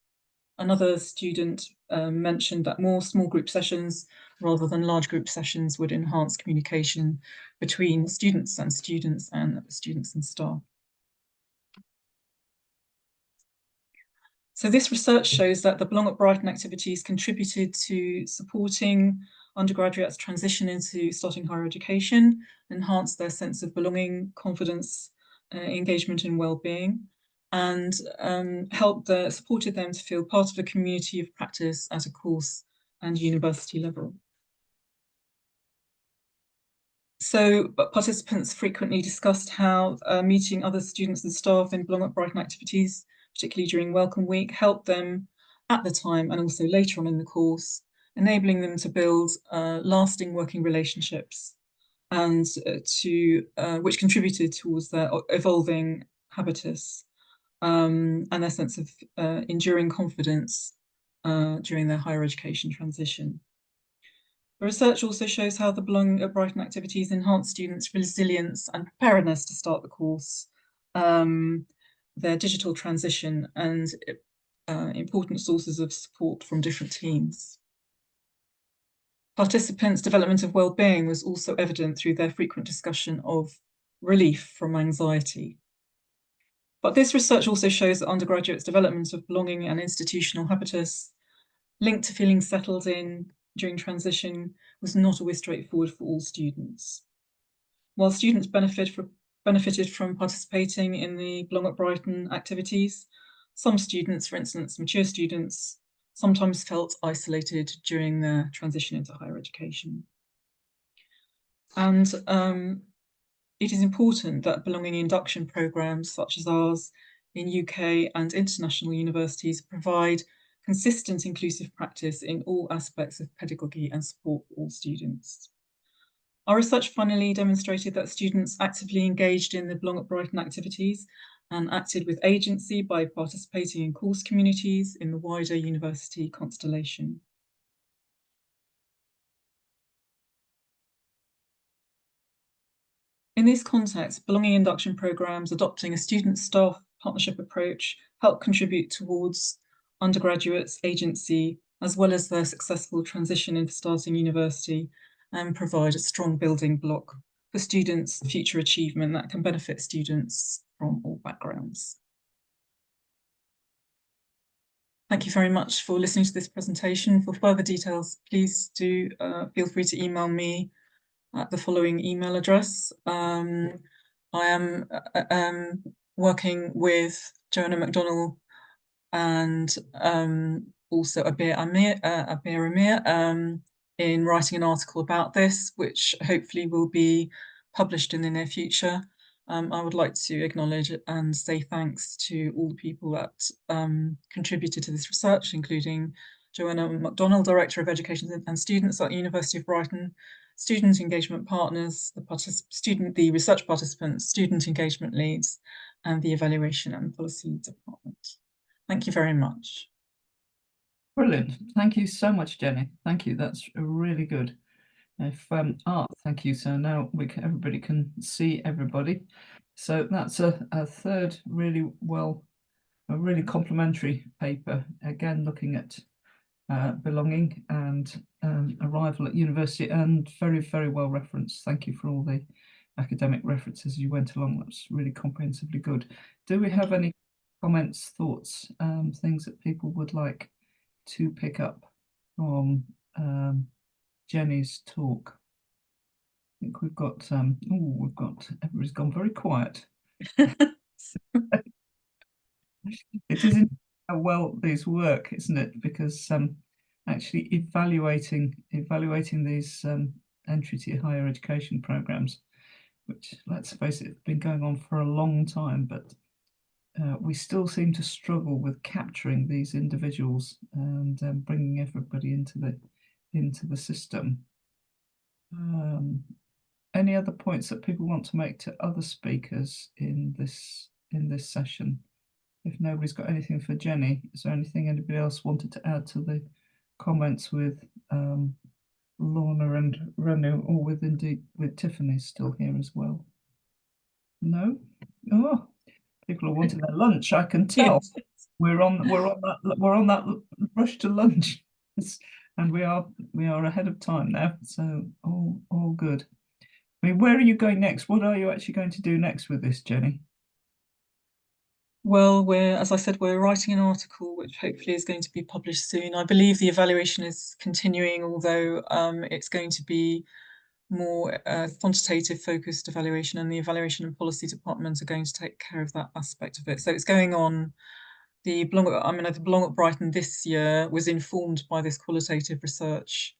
Another student mentioned that more small group sessions rather than large group sessions would enhance communication between students and students and staff. So this research shows that the Belong at Brighton activities contributed to supporting undergraduates transition into starting higher education, enhanced their sense of belonging, confidence, engagement and well-being, and supported them to feel part of a community of practice at a course and university level. So participants frequently discussed how meeting other students and staff in Belong at Brighton activities, particularly during Welcome Week, helped them at the time and also later on in the course, enabling them to build lasting working relationships and which contributed towards their evolving habitus and their sense of enduring confidence during their higher education transition. The research also shows how the Belong at Brighton activities enhance students' resilience and preparedness to start the course, their digital transition, and important sources of support from different teams. Participants' development of well-being was also evident through their frequent discussion of relief from anxiety. But this research also shows that undergraduates' development of belonging and institutional habitus linked to feeling settled in during transition was not always straightforward for all students. While students benefited from participating in the Belong at Brighton activities, some students, for instance, mature students, sometimes felt isolated during their transition into higher education. And it is important that belonging induction programmes such as ours in UK and international universities provide consistent inclusive practice in all aspects of pedagogy and support for all students. Our research finally demonstrated that students actively engaged in the Belong at Brighton activities and acted with agency by participating in course communities in the wider university constellation. In this context, belonging induction programmes adopting a student-staff partnership approach help contribute towards undergraduates' agency, as well as their successful transition into starting university, and provide a strong building block for students' future achievement that can benefit students from all backgrounds. Thank you very much for listening to this presentation. For further details, please do feel free to email me at the following email address. I am working with Joanna McDonnell and also Abir Amir in writing an article about this, which hopefully will be published in the near future. I would like to acknowledge and say thanks to all the people that contributed to this research, including Joanna McDonnell, Director of Education and Students at University of Brighton, student engagement partners, the research participants, student engagement leads, and the evaluation and policy department. Thank you very much. Brilliant. Thank you so much, Jenny. Thank you. That's really good. If thank you. So now everybody can see everybody. So that's a third really complimentary paper, again looking at belonging and arrival at university, and very well referenced. Thank you for all the academic references you went along. That's really comprehensively good. Do we have any comments, thoughts, things that people would like to pick up from Jenny's talk? I think we've got everybody's gone very quiet. It is how well these work, isn't it? Because actually evaluating these entry to higher education programs, which, let's face it, have been going on for a long time, but we still seem to struggle with capturing these individuals and bringing everybody into the system. Any other points that people want to make to other speakers in this session? If nobody's got anything for Jenny, is there anything anybody else wanted to add to the comments with Lorna and Renu, or with Tiffany still here as well? No? Oh, people are wanting their lunch, I can tell. Yes. We're on that rush to lunch. And we are ahead of time now, so all good. I mean, where are you going next? What are you actually going to do next with this, Jenny? Well, as I said, we're writing an article which hopefully is going to be published soon. I believe the evaluation is continuing, although it's going to be more quantitative focused evaluation, and the evaluation and policy department are going to take care of that aspect of it. So it's going on. The Belong at Brighton this year was informed by this qualitative research,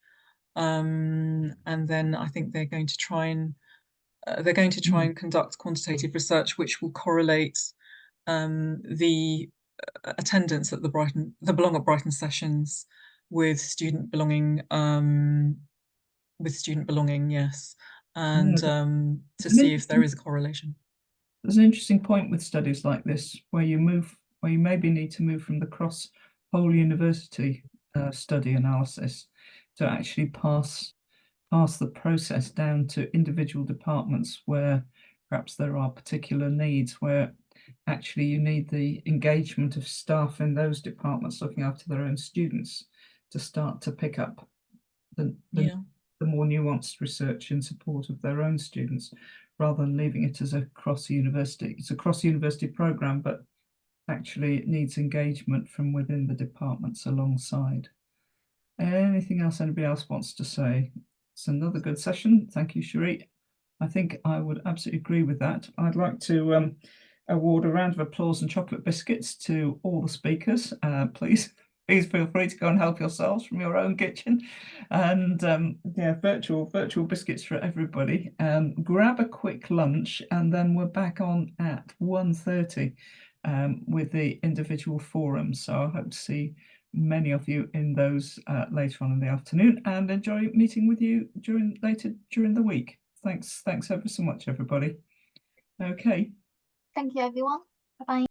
and then I think they're going to try and conduct quantitative research which will correlate the attendance at the Belong at Brighton sessions with student belonging. Yes, and to see if there is a correlation. There's an interesting point with studies like this where you maybe need to move from the cross whole university study analysis to actually pass the process down to individual departments where perhaps there are particular needs, where actually you need the engagement of staff in those departments looking after their own students to start to pick up the more nuanced research in support of their own students, rather than leaving it as a cross-university. It's a cross-university program, but actually it needs engagement from within the departments alongside. Anything else anybody else wants to say? It's another good session. Thank you, SRHE. I think I would absolutely agree with that. I'd like to award a round of applause and chocolate biscuits to all the speakers. Please feel free to go and help yourselves from your own kitchen. And yeah, virtual biscuits for everybody. Grab a quick lunch, and then we're back on at 1:30 with the individual forums. So I hope to see many of you in those later on in the afternoon, and enjoy meeting with you later during the week. Thanks ever so much, everybody. Okay. Thank you, everyone. Bye-bye.